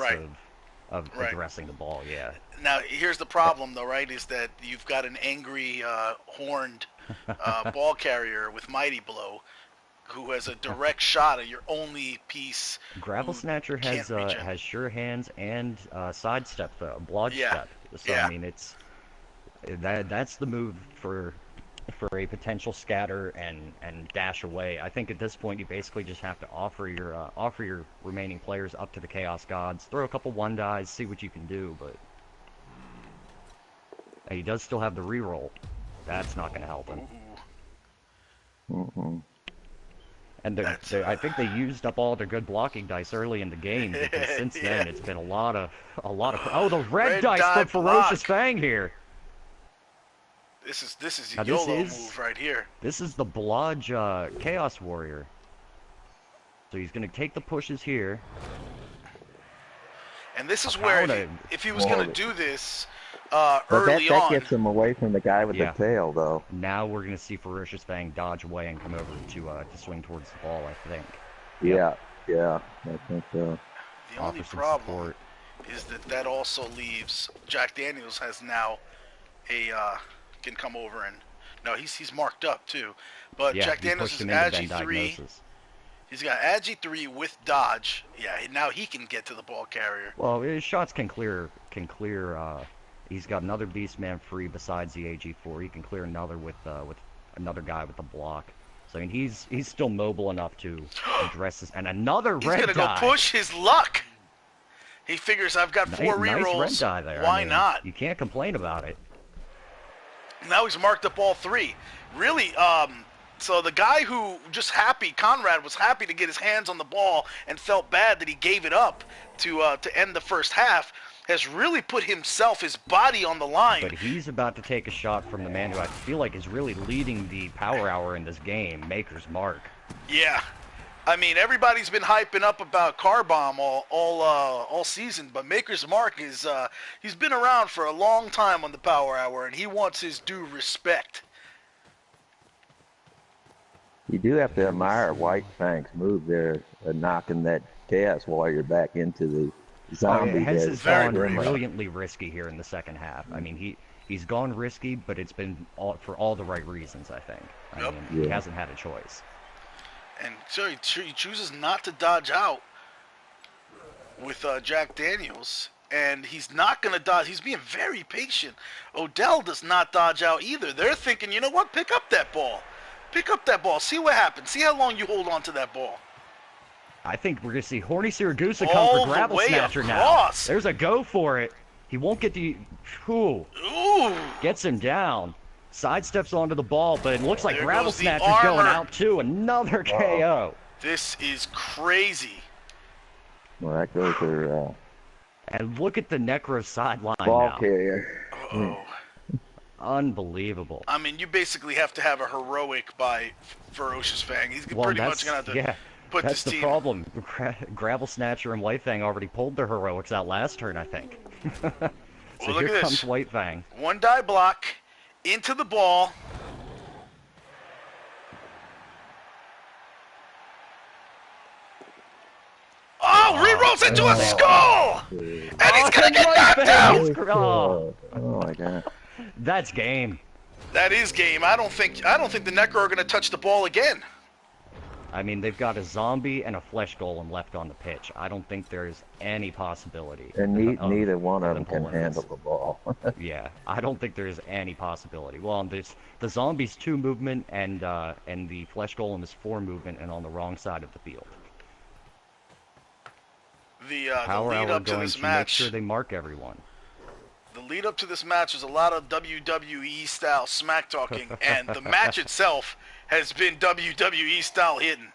Speaker 4: addressing the ball. Yeah.
Speaker 1: Now, here's the problem, though, right? Is that you've got an angry, horned ball carrier with Mighty Blow, who has a direct shot at your only piece.
Speaker 4: Gravel Snatcher has sure hands and sidestep, blodge step. So I mean, that's the move for a potential scatter and dash away. I think at this point you basically just have to offer your remaining players up to the Chaos Gods, throw a couple 1-dies, see what you can do. But he does still have the reroll. That's not going to help him.
Speaker 3: Mm-hmm.
Speaker 4: And I think they used up all their good blocking dice early in the game, because since then it's been a lot of oh, the red dice from Ferocious Fang here.
Speaker 1: This is the YOLO move right here.
Speaker 4: This is the Blodge Chaos Warrior. So he's gonna take the pushes here.
Speaker 1: And this is where if he was gonna do this
Speaker 3: but
Speaker 1: early
Speaker 3: that
Speaker 1: on,
Speaker 3: gets him away from the guy with the tail, though.
Speaker 4: Now we're gonna see Ferocious Fang dodge away and come over to swing towards the ball, I think.
Speaker 3: Yeah, I think so.
Speaker 1: The only problem is that also leaves Jack Daniels has now can come over and no, he's marked up too. But Jack Daniels is Agi 3. He's got Agi 3 with dodge. Yeah, now he can get to the ball carrier.
Speaker 4: Well, his shots can clear. He's got another Beastman free besides the AG4. He can clear another with another guy with the block. So I mean, he's still mobile enough to address this. And another red die.
Speaker 1: He's gonna go push his luck. He figures I've got 4 rerolls.
Speaker 4: Nice red die there.
Speaker 1: Why not?
Speaker 4: You can't complain about it.
Speaker 1: Now he's marked up all 3. Really, so the guy who Conrad was happy to get his hands on the ball and felt bad that he gave it up to end the first half, has really put his body on the line.
Speaker 4: But he's about to take a shot from the man who I feel like is really leading the power hour in this game, Maker's Mark.
Speaker 1: Yeah. I mean, everybody's been hyping up about Car Bomb all season, but Maker's Mark is he's been around for a long time on the Power Hour, and he wants his due respect.
Speaker 3: You do have to admire White Fang's move there, knocking that Chaos Warrior back into the zombie.
Speaker 4: Hez has gone brilliantly risky here in the second half. I mean, he's gone risky, but it's been for all the right reasons, I think. I mean, he hasn't had a choice.
Speaker 1: And so he chooses not to dodge out with Jack Daniels. And he's not going to dodge. He's being very patient. Odell does not dodge out either. They're thinking, you know what? Pick up that ball. Pick up that ball. See what happens. See how long you hold on to that ball.
Speaker 4: I think we're going to see Horny Siragusa come for Gravel Snatcher now. There's a go for it. He won't get the... Ooh. Gets him down. Sidesteps onto the ball, but it looks like Gravel Snatcher's going out too. Another KO.
Speaker 1: This is crazy.
Speaker 3: Well, that goes for...
Speaker 4: And look at the Necro sideline
Speaker 3: ball
Speaker 4: now.
Speaker 3: Carrier.
Speaker 4: Unbelievable.
Speaker 1: I mean, you basically have to have a heroic by Ferocious Fang. He's pretty much going to have to put this team...
Speaker 4: That's the problem. Gravel Snatcher and White Fang already pulled their heroics out last turn, I think. So
Speaker 1: well,
Speaker 4: here comes White Fang.
Speaker 1: 1-die block into the ball. Oh, rerolls into a skull! And he's going to get knocked out!
Speaker 3: Oh my God.
Speaker 4: That's game.
Speaker 1: That is game. I don't think the Necro are going to touch the ball again.
Speaker 4: I mean, they've got a zombie and a flesh golem left on the pitch. I don't think there's any possibility.
Speaker 3: And neither one of them can handle the ball.
Speaker 4: Yeah, I don't think there's any possibility. Well, the zombie's 2 movement and the flesh golem is 4 movement and on the wrong side of the field.
Speaker 1: The lead up to this match,
Speaker 4: make sure they mark everyone.
Speaker 1: The lead up to this match was a lot of WWE style smack talking, and the match itself has been WWE style hitting.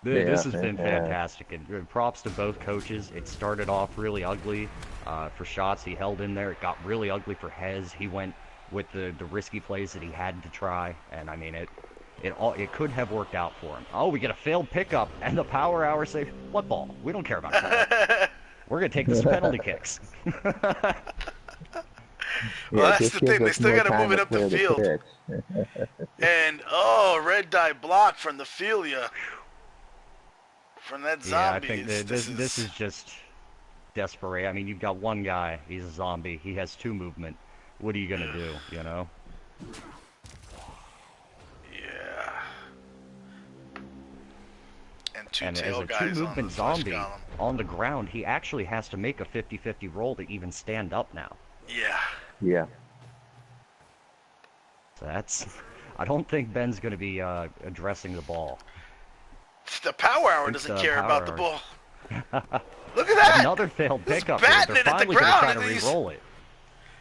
Speaker 4: This has been fantastic, and props to both coaches. It started off really ugly for shots. He held in there. It got really ugly for Hez. He went with the risky plays that he had to try, and I mean it could have worked out for him. Oh, we get a failed pickup, and the power hour say, "What ball? We don't care about that. We're gonna take this penalty kicks."
Speaker 1: Well, that's the thing. They still got to move it up the field. And red die block from the Philia. From that zombie.
Speaker 4: Yeah, I think this desperate. I mean, you've got one guy. He's a zombie. He has 2 movement. What are you gonna do? You know?
Speaker 1: Yeah. And
Speaker 4: And as
Speaker 1: tail
Speaker 4: a
Speaker 1: guys
Speaker 4: 2
Speaker 1: on
Speaker 4: movement
Speaker 1: the flesh
Speaker 4: zombie
Speaker 1: column.
Speaker 4: on the ground, he actually has to make a 50-50 roll to even stand up now.
Speaker 1: Yeah.
Speaker 3: Yeah.
Speaker 4: So that's. I don't think Ben's gonna be addressing the ball.
Speaker 1: The power hour
Speaker 4: Think
Speaker 1: doesn't
Speaker 4: the
Speaker 1: care
Speaker 4: power
Speaker 1: about the
Speaker 4: hour.
Speaker 1: ball. Look at that!
Speaker 4: Another failed
Speaker 1: He's
Speaker 4: pickup. Here.
Speaker 1: batting
Speaker 4: They're
Speaker 1: it at the
Speaker 4: finally gonna
Speaker 1: ground,
Speaker 4: try to
Speaker 1: and he's-
Speaker 4: re-roll it.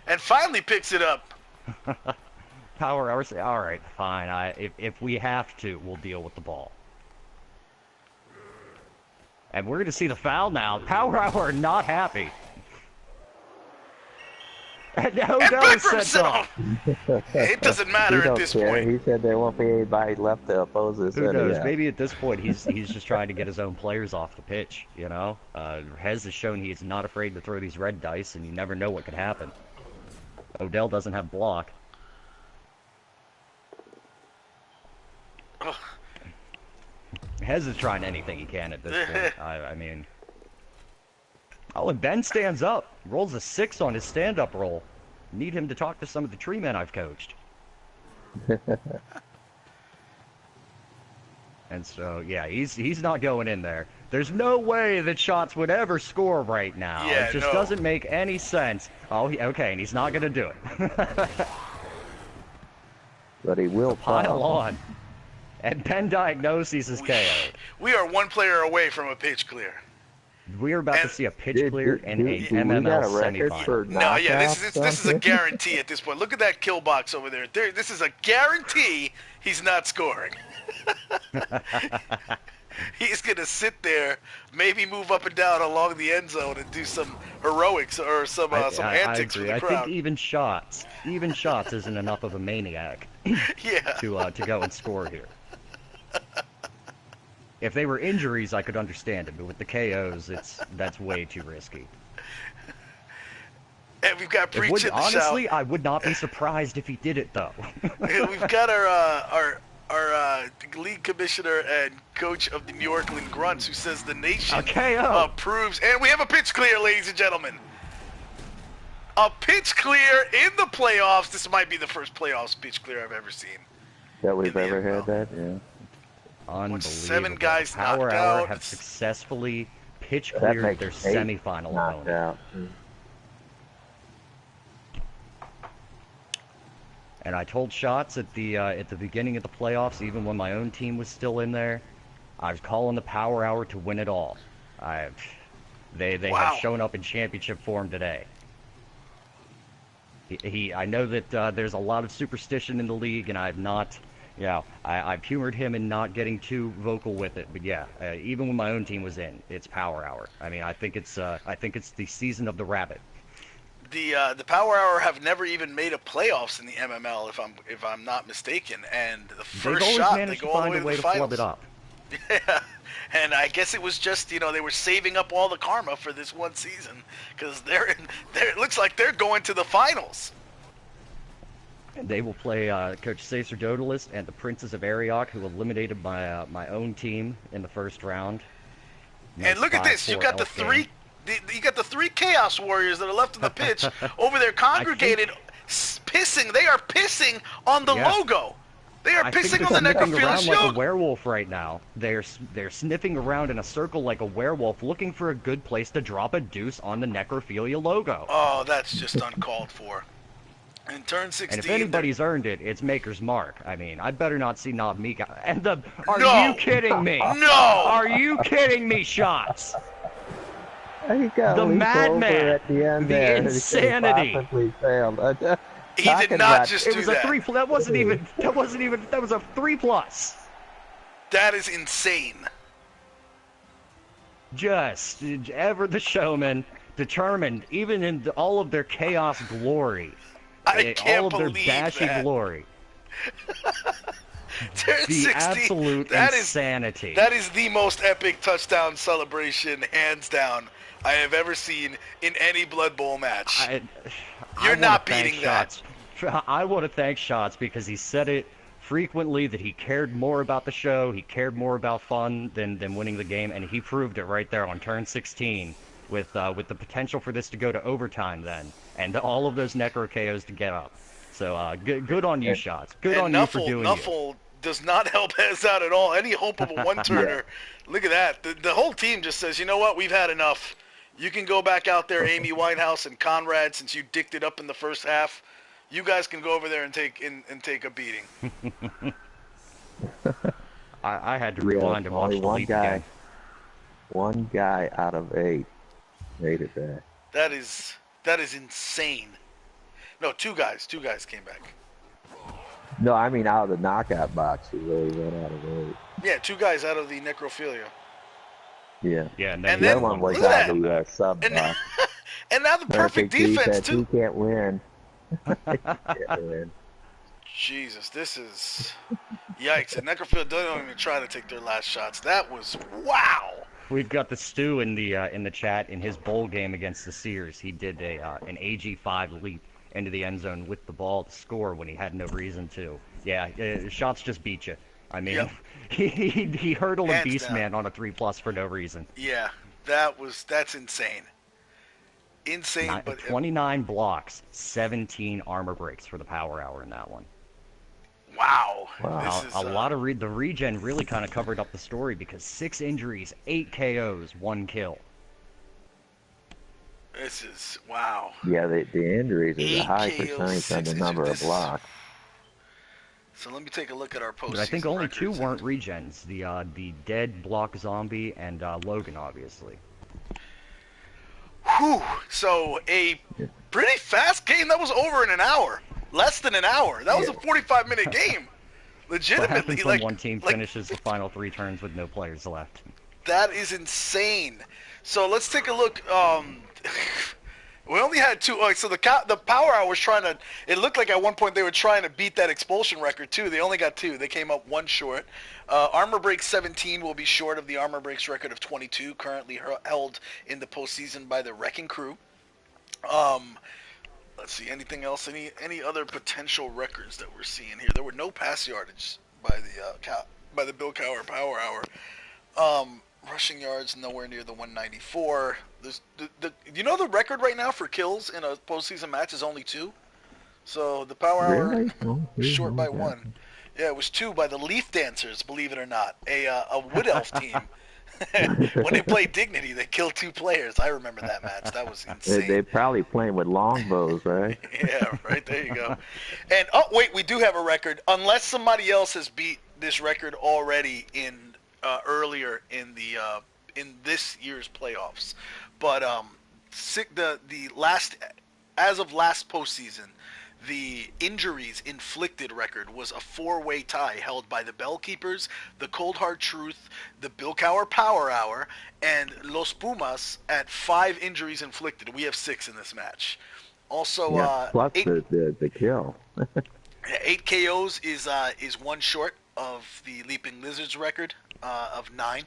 Speaker 1: And finally picks it up.
Speaker 4: Power hour. All right, fine. If we have to, we'll deal with the ball. And we're gonna see the foul now. Power hour not happy. And
Speaker 1: And
Speaker 4: Odell
Speaker 1: back
Speaker 4: is
Speaker 1: for
Speaker 4: sent
Speaker 1: himself!
Speaker 4: off.
Speaker 1: It doesn't
Speaker 3: He
Speaker 1: matter at
Speaker 3: don't
Speaker 1: this
Speaker 3: care.
Speaker 1: point.
Speaker 3: He said there won't be anybody left to oppose this.
Speaker 4: Who knows?
Speaker 3: Yeah.
Speaker 4: Maybe at this point he's just trying to get his own players off the pitch. You know, Hez has shown he's not afraid to throw these red dice, and you never know what could happen. Odell doesn't have block.
Speaker 1: Ugh.
Speaker 4: Hez is trying anything he can at this point. I mean, oh, and Ben stands up, rolls a 6 on his stand-up roll. Need him to talk to some of the tree men I've coached. And so, yeah, he's not going in there. There's no way that Shots would ever score right now.
Speaker 1: Yeah,
Speaker 4: it just
Speaker 1: no.
Speaker 4: doesn't make any sense. Oh, okay, and he's not going to do it.
Speaker 3: But he will
Speaker 4: Pile
Speaker 3: foul.
Speaker 4: on. And Ben Diagnoses is KO'd.
Speaker 1: We are one player away from a pitch clear.
Speaker 4: We're about to
Speaker 1: And-
Speaker 4: see a pitch clear and a
Speaker 3: do we
Speaker 4: MML
Speaker 3: got a record
Speaker 4: semifinal.
Speaker 3: for
Speaker 1: No, yeah, this is a
Speaker 3: knockouts?
Speaker 1: guarantee at this point. Look at that kill box over there. This is a guarantee he's not scoring. He's gonna sit there, maybe move up and down along the end zone and do some heroics or some antics for
Speaker 4: agree.
Speaker 1: the
Speaker 4: I
Speaker 1: crowd.
Speaker 4: think even shots isn't enough of a maniac
Speaker 1: Yeah.
Speaker 4: to go and score here. If they were injuries, I could understand it, but with the KOs, that's way too risky.
Speaker 1: And we've got Breach in the
Speaker 4: Honestly,
Speaker 1: shout.
Speaker 4: I would not be surprised if he did it though.
Speaker 1: We've got our league commissioner and coach of the New Yorkland Grunts who says the nation
Speaker 4: A KO.
Speaker 1: approves. And we have a pitch clear, ladies and gentlemen. A pitch clear in the playoffs. This might be the first playoffs pitch clear I've ever seen.
Speaker 3: That
Speaker 1: in
Speaker 3: we've
Speaker 1: the
Speaker 3: ever
Speaker 1: NFL.
Speaker 3: had that, yeah.
Speaker 4: Unbelievable.
Speaker 1: 7 guys
Speaker 4: Power
Speaker 1: knocked
Speaker 4: Hour
Speaker 1: out.
Speaker 4: have successfully pitch
Speaker 3: That
Speaker 4: cleared
Speaker 3: makes
Speaker 4: their
Speaker 3: 8
Speaker 4: semifinal
Speaker 3: knocked
Speaker 4: opponent.
Speaker 3: out.
Speaker 4: And I told Shots at the beginning of the playoffs, even when my own team was still in there, I was calling the Power Hour to win it all. They
Speaker 1: Wow.
Speaker 4: have shown up in championship form today. I know that there's a lot of superstition in the league, and I've not, I've humored him in not getting too vocal with it. But yeah, even when my own team was in, it's Power Hour. I mean, I think it's the season of the rabbit.
Speaker 1: The Power Hour have never even made a playoffs in the MML, if I'm not mistaken. And the
Speaker 4: They've
Speaker 1: first
Speaker 4: always
Speaker 1: shot, they
Speaker 4: managed
Speaker 1: go
Speaker 4: to
Speaker 1: all the
Speaker 4: find
Speaker 1: way
Speaker 4: a
Speaker 1: to
Speaker 4: way
Speaker 1: the
Speaker 4: to flub
Speaker 1: finals.
Speaker 4: it up.
Speaker 1: Yeah, and I guess it was just they were saving up all the karma for this one season because it looks like they're going to the finals.
Speaker 4: And they will play Coach Sacerdotalist and the Princes of Arioch, who eliminated my own team in the first round.
Speaker 1: And look at this, you got the three Chaos Warriors that are left on the pitch over there congregated, pissing. They are pissing on the
Speaker 4: Yeah.
Speaker 1: logo. They are
Speaker 4: I think
Speaker 1: pissing
Speaker 4: they're
Speaker 1: on the
Speaker 4: sniffing around
Speaker 1: necrophilia
Speaker 4: like a
Speaker 1: shield.
Speaker 4: werewolf right now. They're sniffing around in a circle like a werewolf, looking for a good place to drop a deuce on the necrophilia logo.
Speaker 1: Oh, that's just uncalled for. In turn 16.
Speaker 4: And if anybody's earned it, it's Maker's Mark. I mean, I better not see Navmika. And are
Speaker 1: No.
Speaker 4: you kidding me?
Speaker 1: No!
Speaker 4: Are you kidding me, Shots?
Speaker 3: He got
Speaker 4: The
Speaker 3: leaped
Speaker 4: madman,
Speaker 3: over at the end
Speaker 4: the
Speaker 3: there. He
Speaker 4: insanity.
Speaker 3: possibly failed.
Speaker 1: He did not just
Speaker 4: It
Speaker 1: do
Speaker 4: was
Speaker 1: that.
Speaker 4: a 3. That was a 3+.
Speaker 1: That is insane.
Speaker 4: Just ever the showman, determined, even in all of their chaos glory,
Speaker 1: I can't
Speaker 4: all of their
Speaker 1: believe
Speaker 4: dashy
Speaker 1: that.
Speaker 4: glory,
Speaker 1: Turn
Speaker 4: the
Speaker 1: 16,
Speaker 4: absolute
Speaker 1: that is
Speaker 4: insanity.
Speaker 1: That is the most epic touchdown celebration, hands down, I have ever seen in any Blood Bowl match. You're not beating that.
Speaker 4: I want to thank Shots because he said it frequently that he cared more about the show, he cared more about fun than winning the game, and he proved it right there on turn 16. with the potential for this to go to overtime then, and all of those Necro KOs to get up. So good on you, Shots. Good on you for doing
Speaker 1: Nuffle does not help us out at all. Any hope of a one-turner. Look at that. The whole team just says, you know what, we've had enough. You can go back out there, Amy Winehouse and Conrad, since you dicked it up in the first half. You guys can go over there and take a beating.
Speaker 4: I had to rewind and watch the leap again.
Speaker 3: One guy out of 8 made it back.
Speaker 1: That is insane. No, two guys came back.
Speaker 3: No, I mean out of the knockout box, he really went out of 8.
Speaker 1: Yeah, 2 guys out of the necrophilia.
Speaker 3: Yeah.
Speaker 4: Yeah, and
Speaker 3: the other one was out of the sub box.
Speaker 1: And now the perfect defense too.
Speaker 3: He can't win. Can't win.
Speaker 1: Jesus, this is yikes. And necrophilia don't even try to take their last shots. That was wow.
Speaker 4: We've got the Stu in the chat in his bowl game against the Sears. He did an AG5 leap into the end zone with the ball to score when he had no reason to. Yeah, Shots just beat you. I mean, yep. he hurdled a beast man on a 3+ for no reason.
Speaker 1: Yeah, that's insane. Insane, but
Speaker 4: 29 blocks, 17 armor breaks for the power hour in that one.
Speaker 1: Wow.
Speaker 4: This is, a lot of the regen really kind of covered up the story because 6 injuries, 8 KOs, 1 kill.
Speaker 1: This is wow.
Speaker 3: Yeah, the injuries is a high percentage on the number of blocks.
Speaker 1: So let me take a look at our postseason.
Speaker 4: But I think only 2 weren't regens: the dead block zombie and Logan, obviously.
Speaker 1: Whew. So a pretty fast game that was over in an hour. Less than an hour. That was a 45-minute game. Legitimately,
Speaker 4: what happens when one team finishes the final 3 turns with no players left?
Speaker 1: That is insane. So let's take a look. We only had 2. So the power hour was trying to. It looked like at one point they were trying to beat that expulsion record too. They only got 2. They came up 1 short. Armor break 17 will be short of the armor breaks record of 22, currently held in the postseason by the Wrecking Crew. Let's see, anything else? Any other potential records that we're seeing here? There were no pass yardage by the Bill Cowher Power Hour. Rushing yards nowhere near the 194. You know the record right now for kills in a postseason match is only 2. So the Power Hour was short by 1. Yeah, it was 2 by the Leaf Dancers, believe it or not, a Wood Elf team. When they played Dignity, they killed 2 players. I remember that match. That was insane.
Speaker 3: They're probably playing with longbows, right?
Speaker 1: Yeah, right. There you go. And oh wait, we do have a record. Unless somebody else has beat this record already in earlier in this year's playoffs, but the last, as of last postseason, the injuries inflicted record was a 4-way tie held by the Bellkeepers, the Cold Hard Truth, the Bill Cowher Power Hour, and Los Pumas at 5 injuries inflicted. We have 6 in this match. Also,
Speaker 3: plus 8, the kill.
Speaker 1: 8 KOs is 1 short of the Leaping Lizards record of 9.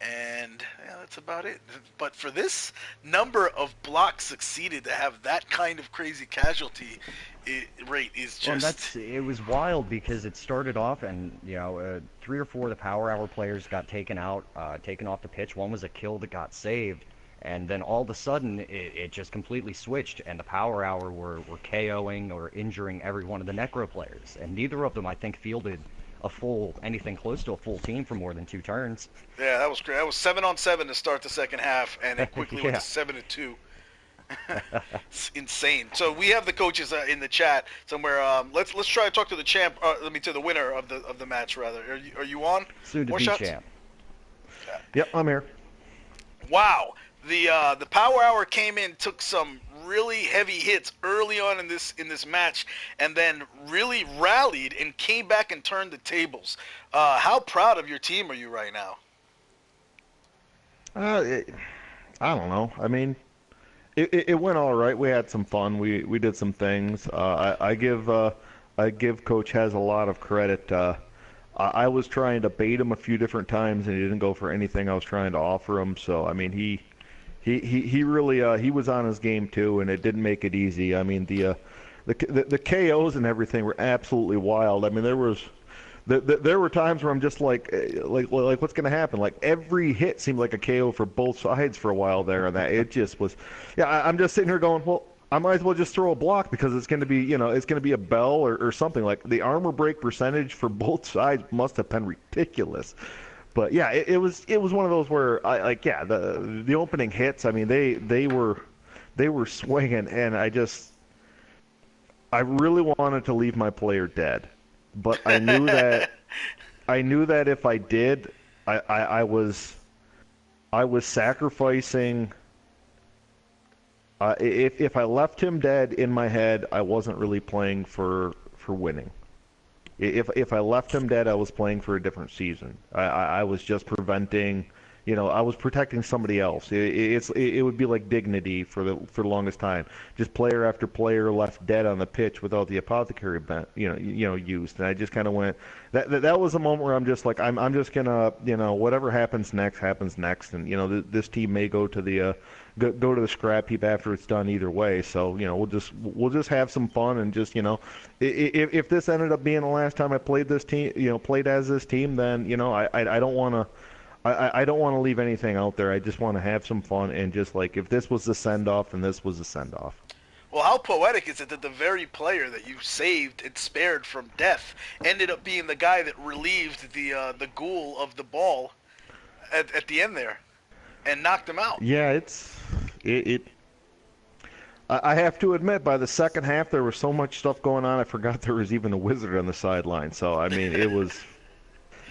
Speaker 1: And yeah, that's about it. But for this number of blocks succeeded to have that kind of crazy casualty rate is just...
Speaker 4: it was wild because it started off and, 3 or 4 of the Power Hour players got taken off the pitch. One was a kill that got saved. And then all of a sudden, it just completely switched, and the Power Hour were KOing or injuring every one of the Necro players. And neither of them, I think, fielded anything close to a full team for more than 2 turns.
Speaker 1: Yeah, that was great. That was 7-on-7 to start the second half, and it quickly went to 7-2. It's insane. So we have the coaches in the chat somewhere. Let's try to talk to the champ. To the winner of the match rather. Are you on?
Speaker 4: Soon to be champ.
Speaker 5: Yeah. Yep, I'm here.
Speaker 1: Wow. The Power Hour came in, took some really heavy hits early on in this match, and then really rallied and came back and turned the tables. How proud of your team are you right now?
Speaker 5: I don't know. I mean, it went all right. We had some fun. We did some things. I give Coach Hez a lot of credit. I was trying to bait him a few different times, and he didn't go for anything I was trying to offer him. So I mean, he really he was on his game too, and it didn't make it easy. I mean, the KOs and everything were absolutely wild. I mean, there there were times where I'm just like what's going to happen? Like every hit seemed like a KO for both sides for a while there, and that it just was. Yeah, I'm just sitting here going, well, I might as well just throw a block because it's going to be, it's going to be a bell or something. Like the armor break percentage for both sides must have been ridiculous. But yeah, it was one of those where the opening hits. I mean, they were swinging, and I really wanted to leave my player dead, but I knew that if I did, I was sacrificing. If I left him dead in my head, I wasn't really playing for winning. If I left him dead, I was playing for a different season. I was just preventing, I was protecting somebody else. It would be like dignity for the longest time. Just player after player left dead on the pitch without the apothecary used. And I just kind of went. That was a moment where I'm just like I'm just gonna whatever happens next happens next, and this team may go to the scrap heap after it's done either way. So we'll just have some fun and just if this ended up being the last time I played this team, played as this team, then I don't want to. I don't want to leave anything out there. I just want to have some fun and just like if this was the send off, then this was the send off.
Speaker 1: Well, how poetic is it that the very player that you saved and spared from death ended up being the guy that relieved the ghoul of the ball at the end there and knocked him out?
Speaker 5: Yeah, I have to admit, by the second half, there was so much stuff going on, I forgot there was even a wizard on the sideline. So I mean, it was.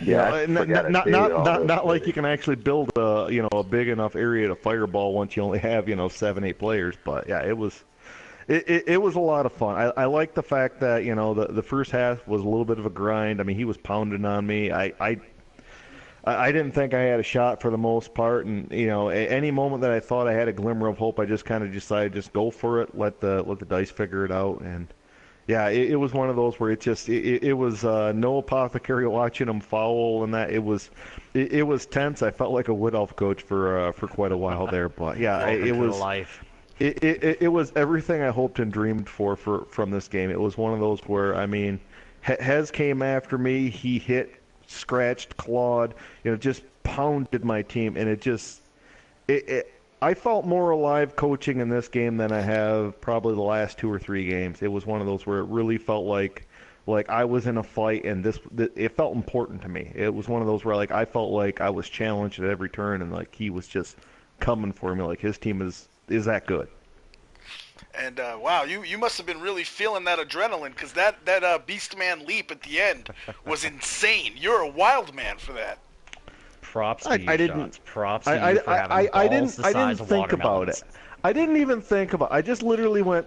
Speaker 5: Yeah, not like you can actually build a big enough area to fireball once you only have 7-8 players. But yeah, it was a lot of fun. I like the fact that the first half was a little bit of a grind. I mean, he was pounding on me. I didn't think I had a shot for the most part, and at any moment that I thought I had a glimmer of hope, I just kind of decided just go for it, let the dice figure it out, and. Yeah, it was one of those where it was no apothecary watching him foul and that it was tense. I felt like a Wood Elf coach for quite a while there, but yeah, it was life. It was everything I hoped and dreamed from this game. It was one of those where I mean, Hez came after me. He hit, scratched, clawed, just pounded my team, and I felt more alive coaching in this game than I have probably the last 2 or 3 games. It was one of those where it really felt like I was in a fight, and it felt important to me. It was one of those where I felt like I was challenged at every turn, and he was just coming for me. Like his team is that good.
Speaker 1: And wow, you must have been really feeling that adrenaline because that Beastman leap at the end was insane. You're a wild man for that.
Speaker 4: Props to you, Shots. Props to you for having balls the size of watermelons.
Speaker 5: I didn't even think about it. I just literally went,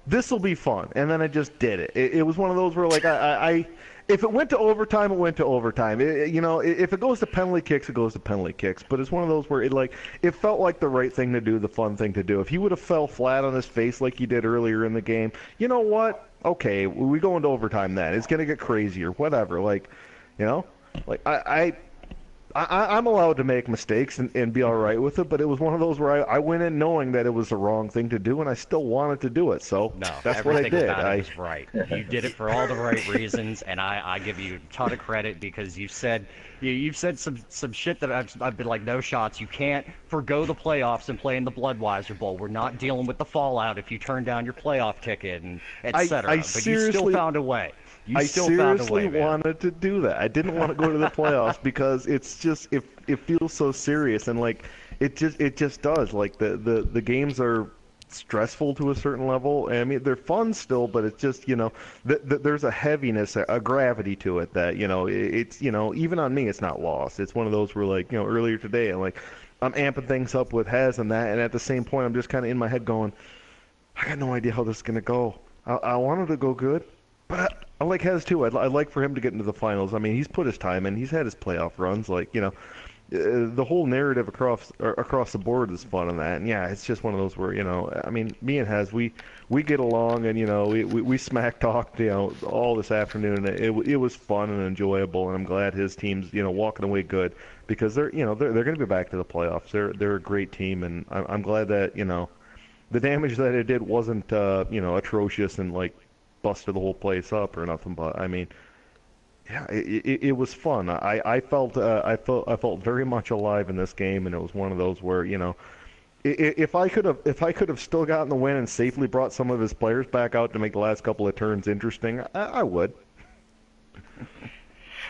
Speaker 5: this will be fun. And then I just did it. It was one of those where, if it went to overtime, it went to overtime. If it goes to penalty kicks, it goes to penalty kicks. But it's one of those where it felt like the right thing to do, the fun thing to do. If he would have fell flat on his face like he did earlier in the game, you know what? Okay, we go into overtime then. It's going to get crazier, whatever. I'm allowed to make mistakes and be all right with it, but it was one of those where I went in knowing that it was the wrong thing to do, and I still wanted to do it. So that's what I did.
Speaker 4: About it was right. You did it for all the right reasons, and I give you a ton of credit because you've said some shit that I've been like, no Shots. You can't forgo the playoffs and play in the Bloodweiser Bowl. We're not dealing with the fallout if you turn down your playoff ticket and etc. But you still found a way. I seriously wanted
Speaker 5: to do that. I didn't want to go to the playoffs because it's just it feels so serious and it just does. The games are stressful to a certain level. I mean, they're fun still, but it's just there's a heaviness, a gravity to it that it's even on me it's not lost. It's one of those where earlier today I'm amping things up with Hez and that, and at the same point I'm just kind of in my head going, I got no idea how this is gonna go. I wanted to go good. But I like Hez too. I'd like for him to get into the finals. I mean, he's put his time in. He's had his playoff runs. The whole narrative across the board is fun on that. And yeah, it's just one of those where I mean, me and Hez, we get along, and we smack talked all this afternoon. It was fun and enjoyable, and I'm glad his team's walking away good because they're going to be back to the playoffs. They're a great team, and I'm glad that the damage that it did wasn't atrocious and busted the whole place up or nothing, but I mean, yeah, it was fun. I felt very much alive in this game, and it was one of those where, you know, if I could have still gotten the win and safely brought some of his players back out to make the last couple of turns interesting, I would.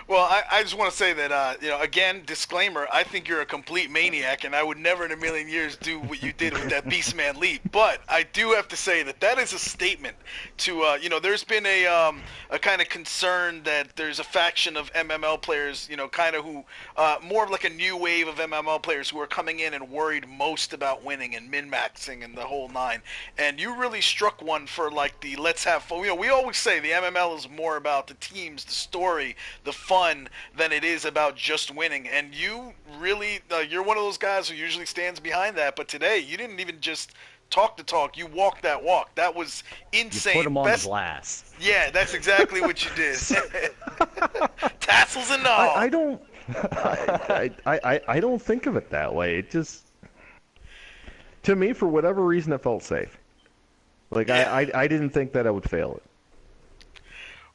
Speaker 1: Well, I just want to say that, you know, again, disclaimer, I think you're a complete maniac, and I would never in a million years do what you did with that Beastman leap. But I do have to say that that is a statement to, you know, there's been a kind of concern that there's a faction of MML players, you know, kind of who, more of like a new wave of MML players who are coming in and worried most about winning and min-maxing and the whole nine. And you really struck one for like the let's have fun. You know, we always say the MML is more about the teams, the story, the fun, than it is about just winning. And you really, you're one of those guys who usually stands behind that, but today you didn't even just talk the talk, you walked that walk. That was insane.
Speaker 4: You put him on the glass.
Speaker 1: Yeah, that's exactly what you did. Tassels and all.
Speaker 5: I don't think of it that way. It just, to me, for whatever reason, it felt safe. Like, yeah. I didn't think that I would fail it.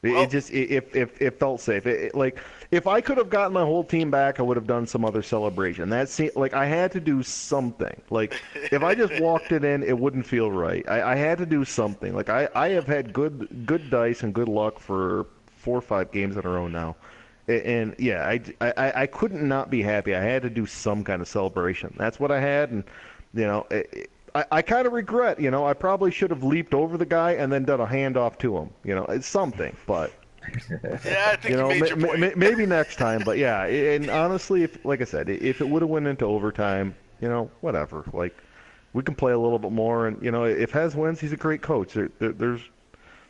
Speaker 5: Well, it felt safe. Like, if I could have gotten my whole team back, I would have done some other celebration. Like, I had to do something. Like, if I just walked it in, it wouldn't feel right. I had to do something. Like, I have had good dice and good luck for 4 or 5 games in a row now. And yeah, I couldn't not be happy. I had to do some kind of celebration. That's what I had, and you know, I kind of regret. You know, I probably should have leaped over the guy and then done a handoff to him. You know, it's something, but
Speaker 1: yeah, I think you made your point.
Speaker 5: Maybe next time. But yeah, and honestly, like I said, if it would have went into overtime, you know, whatever. Like, we can play a little bit more, and you know, if Hez wins, he's a great coach.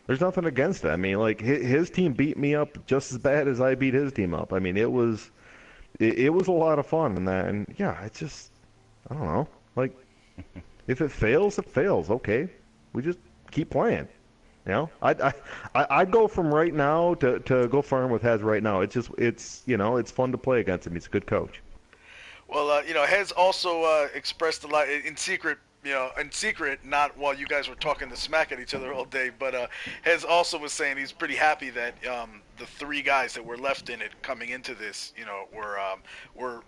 Speaker 5: There's nothing against it. I mean, like, his team beat me up just as bad as I beat his team up. I mean, it was a lot of fun in that. And yeah, it's just, I don't know. Like, if it fails, it fails. Okay, we just keep playing. You know, I'd go from right now to go farm with Hez right now. It's you know, it's fun to play against him. He's a good coach.
Speaker 1: Well, you know, Hez also expressed a lot in secret. You know, in secret, not while you guys were talking to smack at each other all day, but Hez also was saying he's pretty happy that the 3 guys that were left in it coming into this, you know, were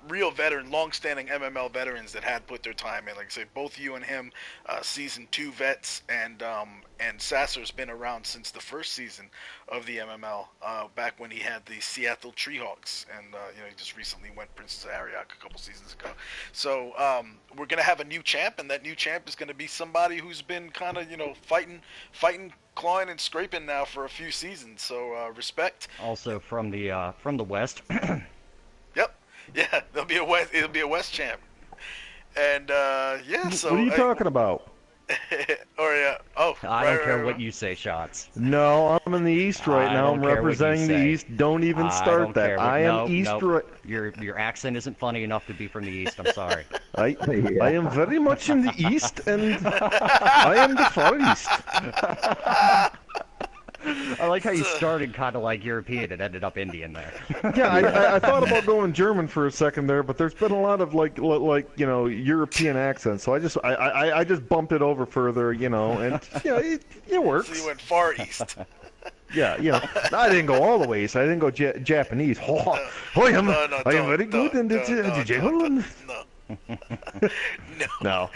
Speaker 1: real veteran, long-standing MML veterans that had put their time in. Like I say, both you and him, season 2 vets, and Sasser's been around since the first season of the MML, back when he had the Seattle Treehawks, and you know, he just recently went Princess Ariak a couple seasons ago. So we're gonna have a new champ, and that new champ is gonna be somebody who's been kind of, you know, fighting, clawing and scraping now for a few seasons. So respect.
Speaker 4: Also from the West.
Speaker 1: Yep. Yeah, it'll be a West champ. And yeah. So
Speaker 5: what are you talking about?
Speaker 1: Or yeah. Oh.
Speaker 4: I don't care what you say, Shots.
Speaker 5: No, I'm in the East right now. I'm representing the East. Don't even start that. I am East right.
Speaker 4: Your accent isn't funny enough to be from the East. I'm sorry.
Speaker 5: I am very much in the East, and I am the Far East.
Speaker 4: I like how you started kind of like European and ended up Indian there.
Speaker 5: Yeah, I thought about going German for a second there, but there's been a lot of like you know, European accents, so I just bumped it over further, you know, and yeah, it works.
Speaker 1: So you went Far East.
Speaker 5: Yeah, you know, I didn't go all the way, so I didn't go Japanese. I am very good in the No.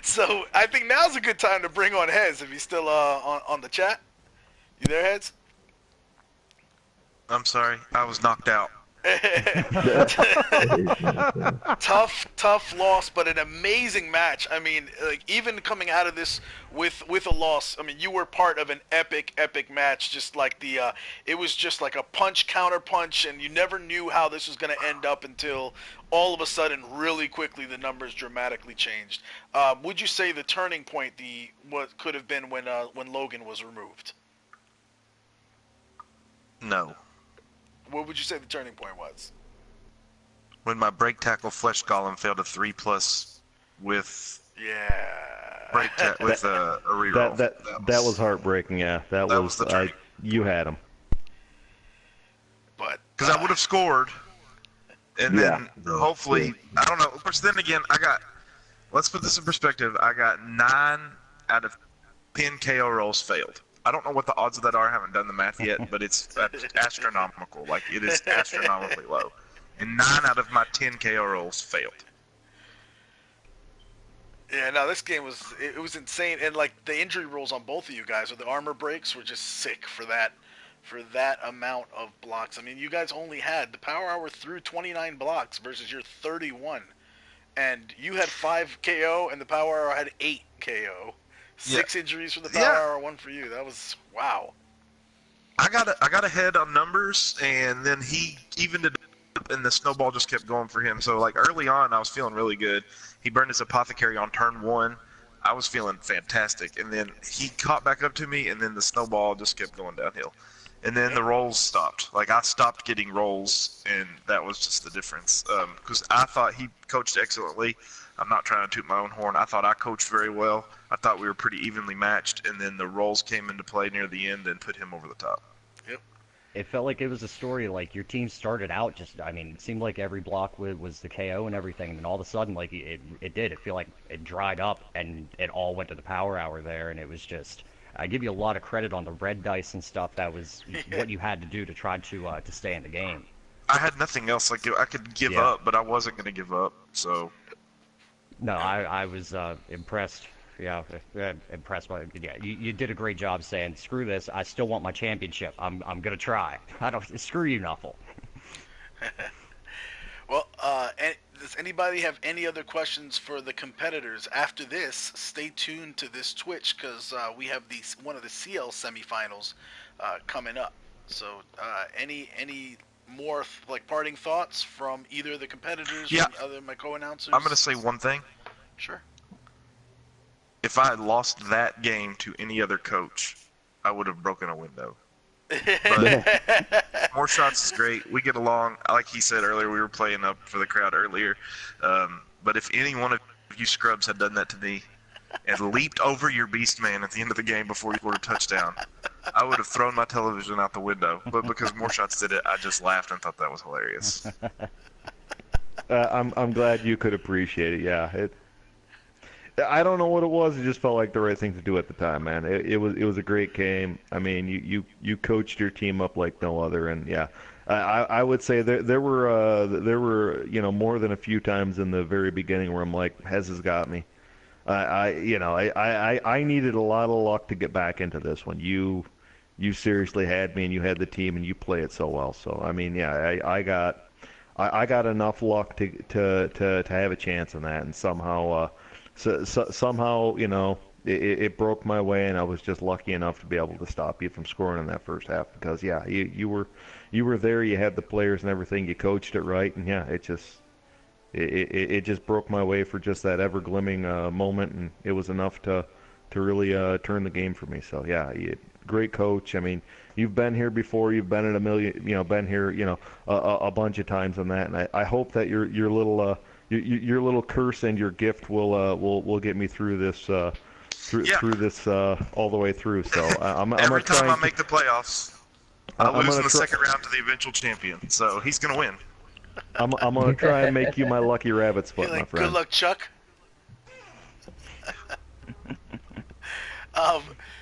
Speaker 1: So I think now's a good time to bring on Hez if he's still on the chat. You there, Hez?
Speaker 2: I'm sorry, I was knocked out.
Speaker 1: Tough loss, but an amazing match. I mean, like, even coming out of this with a loss, I mean, you were part of an epic match. Just like it was just like a punch counter punch, and you never knew how this was going to end up until all of a sudden, really quickly, the numbers dramatically changed. Would you say the turning point, what could have been when Logan was removed?
Speaker 2: No.
Speaker 1: What would you say the turning point was?
Speaker 2: When my break tackle flesh golem failed a 3+ with with a reroll.
Speaker 5: That was heartbreaking. Yeah, that was the you had him.
Speaker 1: But
Speaker 2: because I would have scored, and then hopefully I don't know. Of course, then again, let's put this in perspective. I got 9 out of 10 KO rolls failed. I don't know what the odds of that are. I haven't done the math yet, but it's astronomical. Like, it is astronomically low. And 9 out of my 10 KO rolls failed.
Speaker 1: Yeah, no, this game was insane, and like the injury rules on both of you guys, or the armor breaks, were just sick for that amount of blocks. I mean, you guys only had the Power Hour through 29 blocks versus your 31, and you had 5 KO, and the Power Hour had 8 KO. 6 injuries for the Power Hour, 1 for you. That was wow.
Speaker 2: I got ahead on numbers, and then he evened it up, and the snowball just kept going for him. So like early on, I was feeling really good. He burned his apothecary on turn 1. I was feeling fantastic, and then he caught back up to me, and then the snowball just kept going downhill. And then the rolls stopped. Like, I stopped getting rolls, and that was just the difference. Because I thought he coached excellently. I'm not trying to toot my own horn. I thought I coached very well. I thought we were pretty evenly matched, and then the rolls came into play near the end and put him over the top.
Speaker 1: Yep.
Speaker 4: It felt like it was a story, like, your team started out just, I mean, it seemed like every block was the KO and everything, and then all of a sudden, like, it did. It feel like it dried up, and it all went to the Power Hour there, and it was just, I give you a lot of credit on the red dice and stuff. That was what you had to do to try to stay in the game.
Speaker 2: I had nothing else. Like, I could give up, but I wasn't going to give up, so...
Speaker 4: No, I was impressed. Yeah, impressed by. Yeah, you did a great job saying, "Screw this! I still want my championship. I'm gonna try. I don't screw you, Nuffle."
Speaker 1: Well, does anybody have any other questions for the competitors? After this, stay tuned to this Twitch because we have one of the CL semifinals coming up. So, any more like parting thoughts from either the competitors or other my co-announcers?
Speaker 2: I'm gonna say one thing.
Speaker 1: Sure.
Speaker 2: If I had lost that game to any other coach, I would have broken a window. But More Shots is great. We get along. Like he said earlier, we were playing up for the crowd earlier. But if any one of you scrubs had done that to me and leaped over your beast man at the end of the game before you scored a touchdown, I would have thrown my television out the window. But because More Shots did it, I just laughed and thought that was hilarious.
Speaker 5: I'm glad you could appreciate it. Yeah, I don't know what it was. It just felt like the right thing to do at the time, man. It was a great game. I mean, you coached your team up like no other, and yeah, I would say there were more than a few times in the very beginning where I'm like, Hez has got me. I needed a lot of luck to get back into this one. You seriously had me, and you had the team, and you play it so well. So I mean, yeah, I got enough luck to have a chance in that, and somehow. Somehow, it broke my way, and I was just lucky enough to be able to stop you from scoring in that first half. Because yeah, you were there, you had the players and everything, you coached it right, and yeah, it just broke my way for just that ever glimmering moment, and it was enough to really turn the game for me. So yeah, great coach. I mean, you've been here before, you've been in a million, been here, a bunch of times on that, and I hope that your little curse and your gift will get me through this through this all the way through. So
Speaker 2: every time I make the playoffs, I lose in the second round to the eventual champion. So he's gonna win.
Speaker 5: I'm gonna try and make you my lucky rabbit split, my friend.
Speaker 1: Good luck, Chuck.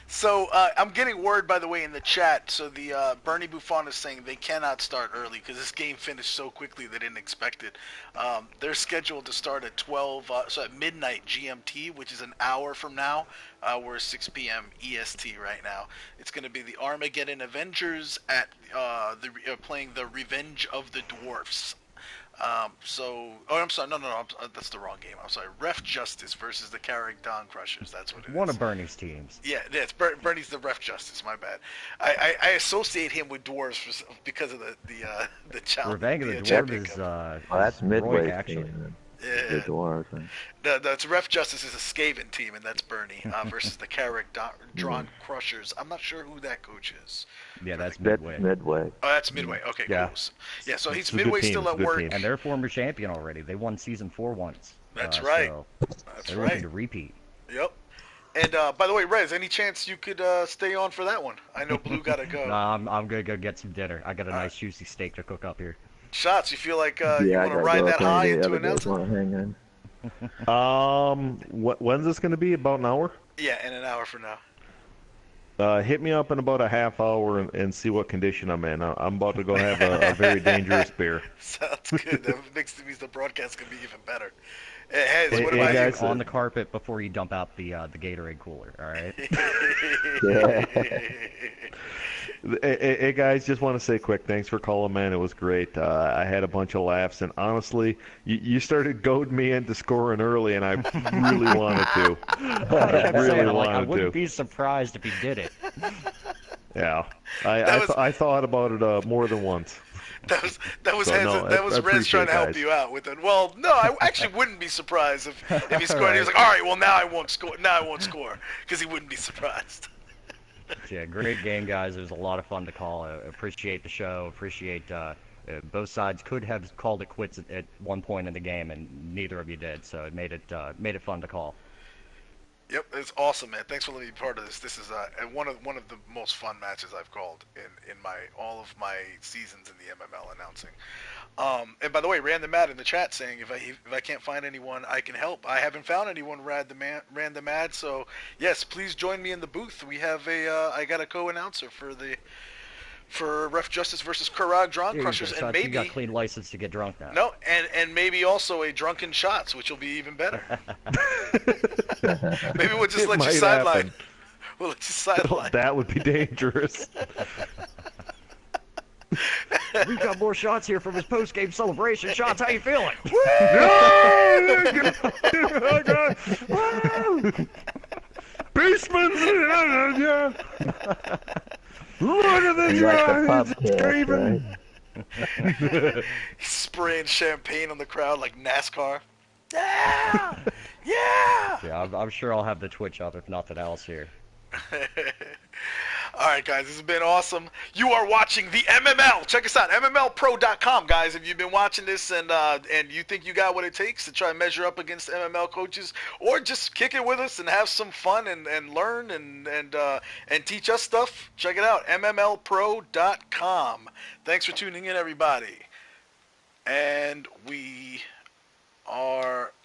Speaker 1: So I'm getting word, by the way, in the chat. So the Bernie Buffon is saying they cannot start early because this game finished so quickly they didn't expect it. They're scheduled to start at at midnight GMT, which is an hour from now. We're 6 p.m. EST right now. It's going to be the Armageddon Avengers at playing the Revenge of the Dwarfs. I'm sorry, no, that's the wrong game. I'm sorry, Ref Justice versus the Carrick Dawn Crushers. That's what it is.
Speaker 4: One of Bernie's teams.
Speaker 1: Yeah, it's Bernie's the Ref Justice. My bad. I associate him with dwarves because of the challenge.
Speaker 4: Revenge of the Dwarves is
Speaker 3: that's Midway
Speaker 4: actually.
Speaker 1: Yeah.
Speaker 3: The dwarves. Right?
Speaker 1: That's Ref Justice is a Skaven team, and that's Bernie versus the Carrick Dawn Crushers. I'm not sure who that coach is.
Speaker 4: Yeah, that's Midway.
Speaker 3: That's Midway.
Speaker 1: Oh, that's Midway. Okay,
Speaker 5: yeah.
Speaker 1: cool. Yeah, so he's Midway still at work.
Speaker 4: And they're former champion already. They won season 4 once.
Speaker 1: That's right.
Speaker 4: So
Speaker 1: that's
Speaker 4: they're
Speaker 1: right.
Speaker 4: looking to repeat.
Speaker 1: Yep. And by the way, Rez, any chance you could stay on for that one? I know Blue gotta go.
Speaker 4: No, I'm gonna go get some dinner. I got a nice juicy steak to cook up here.
Speaker 1: Shots, you feel like you want to ride that high into announcing?
Speaker 5: When's this going to be? About an hour?
Speaker 1: Yeah, in an hour from now.
Speaker 5: Hit me up in about a half hour and see what condition I'm in. I'm about to go have a very dangerous beer.
Speaker 1: Sounds good. That makes the broadcast gonna be even better. Hey,
Speaker 5: Hey,
Speaker 1: what
Speaker 5: hey,
Speaker 1: about
Speaker 5: guys,
Speaker 4: On the carpet before you dump out the Gatorade cooler. All right.
Speaker 5: Hey, guys, just want to say quick thanks for calling, man. It was great. I had a bunch of laughs, and honestly, you started goading me into scoring early, and I really wanted to. I really
Speaker 4: I
Speaker 5: wanted
Speaker 4: wouldn't
Speaker 5: to.
Speaker 4: be surprised if he did it.
Speaker 5: Yeah,
Speaker 1: That was-
Speaker 5: I thought about it more than once.
Speaker 1: That was
Speaker 5: So, no, I
Speaker 1: Rez
Speaker 5: appreciate
Speaker 1: trying to help
Speaker 5: guys.
Speaker 1: you out with it. Well, no, I actually wouldn't be surprised if he scored. He was like, all right, well now I won't score. Now I won't score because he wouldn't be surprised.
Speaker 4: Yeah, great game, guys. It was a lot of fun to call. I appreciate the show. Appreciate both sides could have called it quits at one point in the game, and neither of you did. So it made it fun to call.
Speaker 1: Yep, it's awesome, man. Thanks for letting me be part of this. This is one of the most fun matches I've called in all of my seasons in the MML announcing. And by the way, Random Ad in the chat saying if I can't find anyone, I can help. I haven't found anyone Random Ad, so yes, please join me in the booth. We have I got a co-announcer for Ref Justice versus Kurag Drawn Crushers, and maybe
Speaker 4: you got clean license to get drunk now.
Speaker 1: no, and maybe also a Drunken Shots, which will be even better. Maybe we'll just
Speaker 5: It
Speaker 1: let you
Speaker 5: might
Speaker 1: sideline.
Speaker 5: happen.
Speaker 1: We'll let you sideline.
Speaker 5: That would be dangerous.
Speaker 4: We got more shots here from his post-game celebration. Shots, how you feeling?
Speaker 5: Baseman! Look at the drive! It's craving!
Speaker 1: He's spraying champagne on the crowd like NASCAR. Yeah! Yeah!
Speaker 4: Yeah, I'm sure I'll have the Twitch up if nothing else here.
Speaker 1: Alright guys, this has been awesome. You are watching the MML. Check us out, MMLpro.com, guys. If you've been watching this and you think you got what it takes to try and measure up against MML coaches, or just kick it with us and have some fun and learn and teach us stuff, check it out, MMLpro.com. Thanks for tuning in, everybody. And we are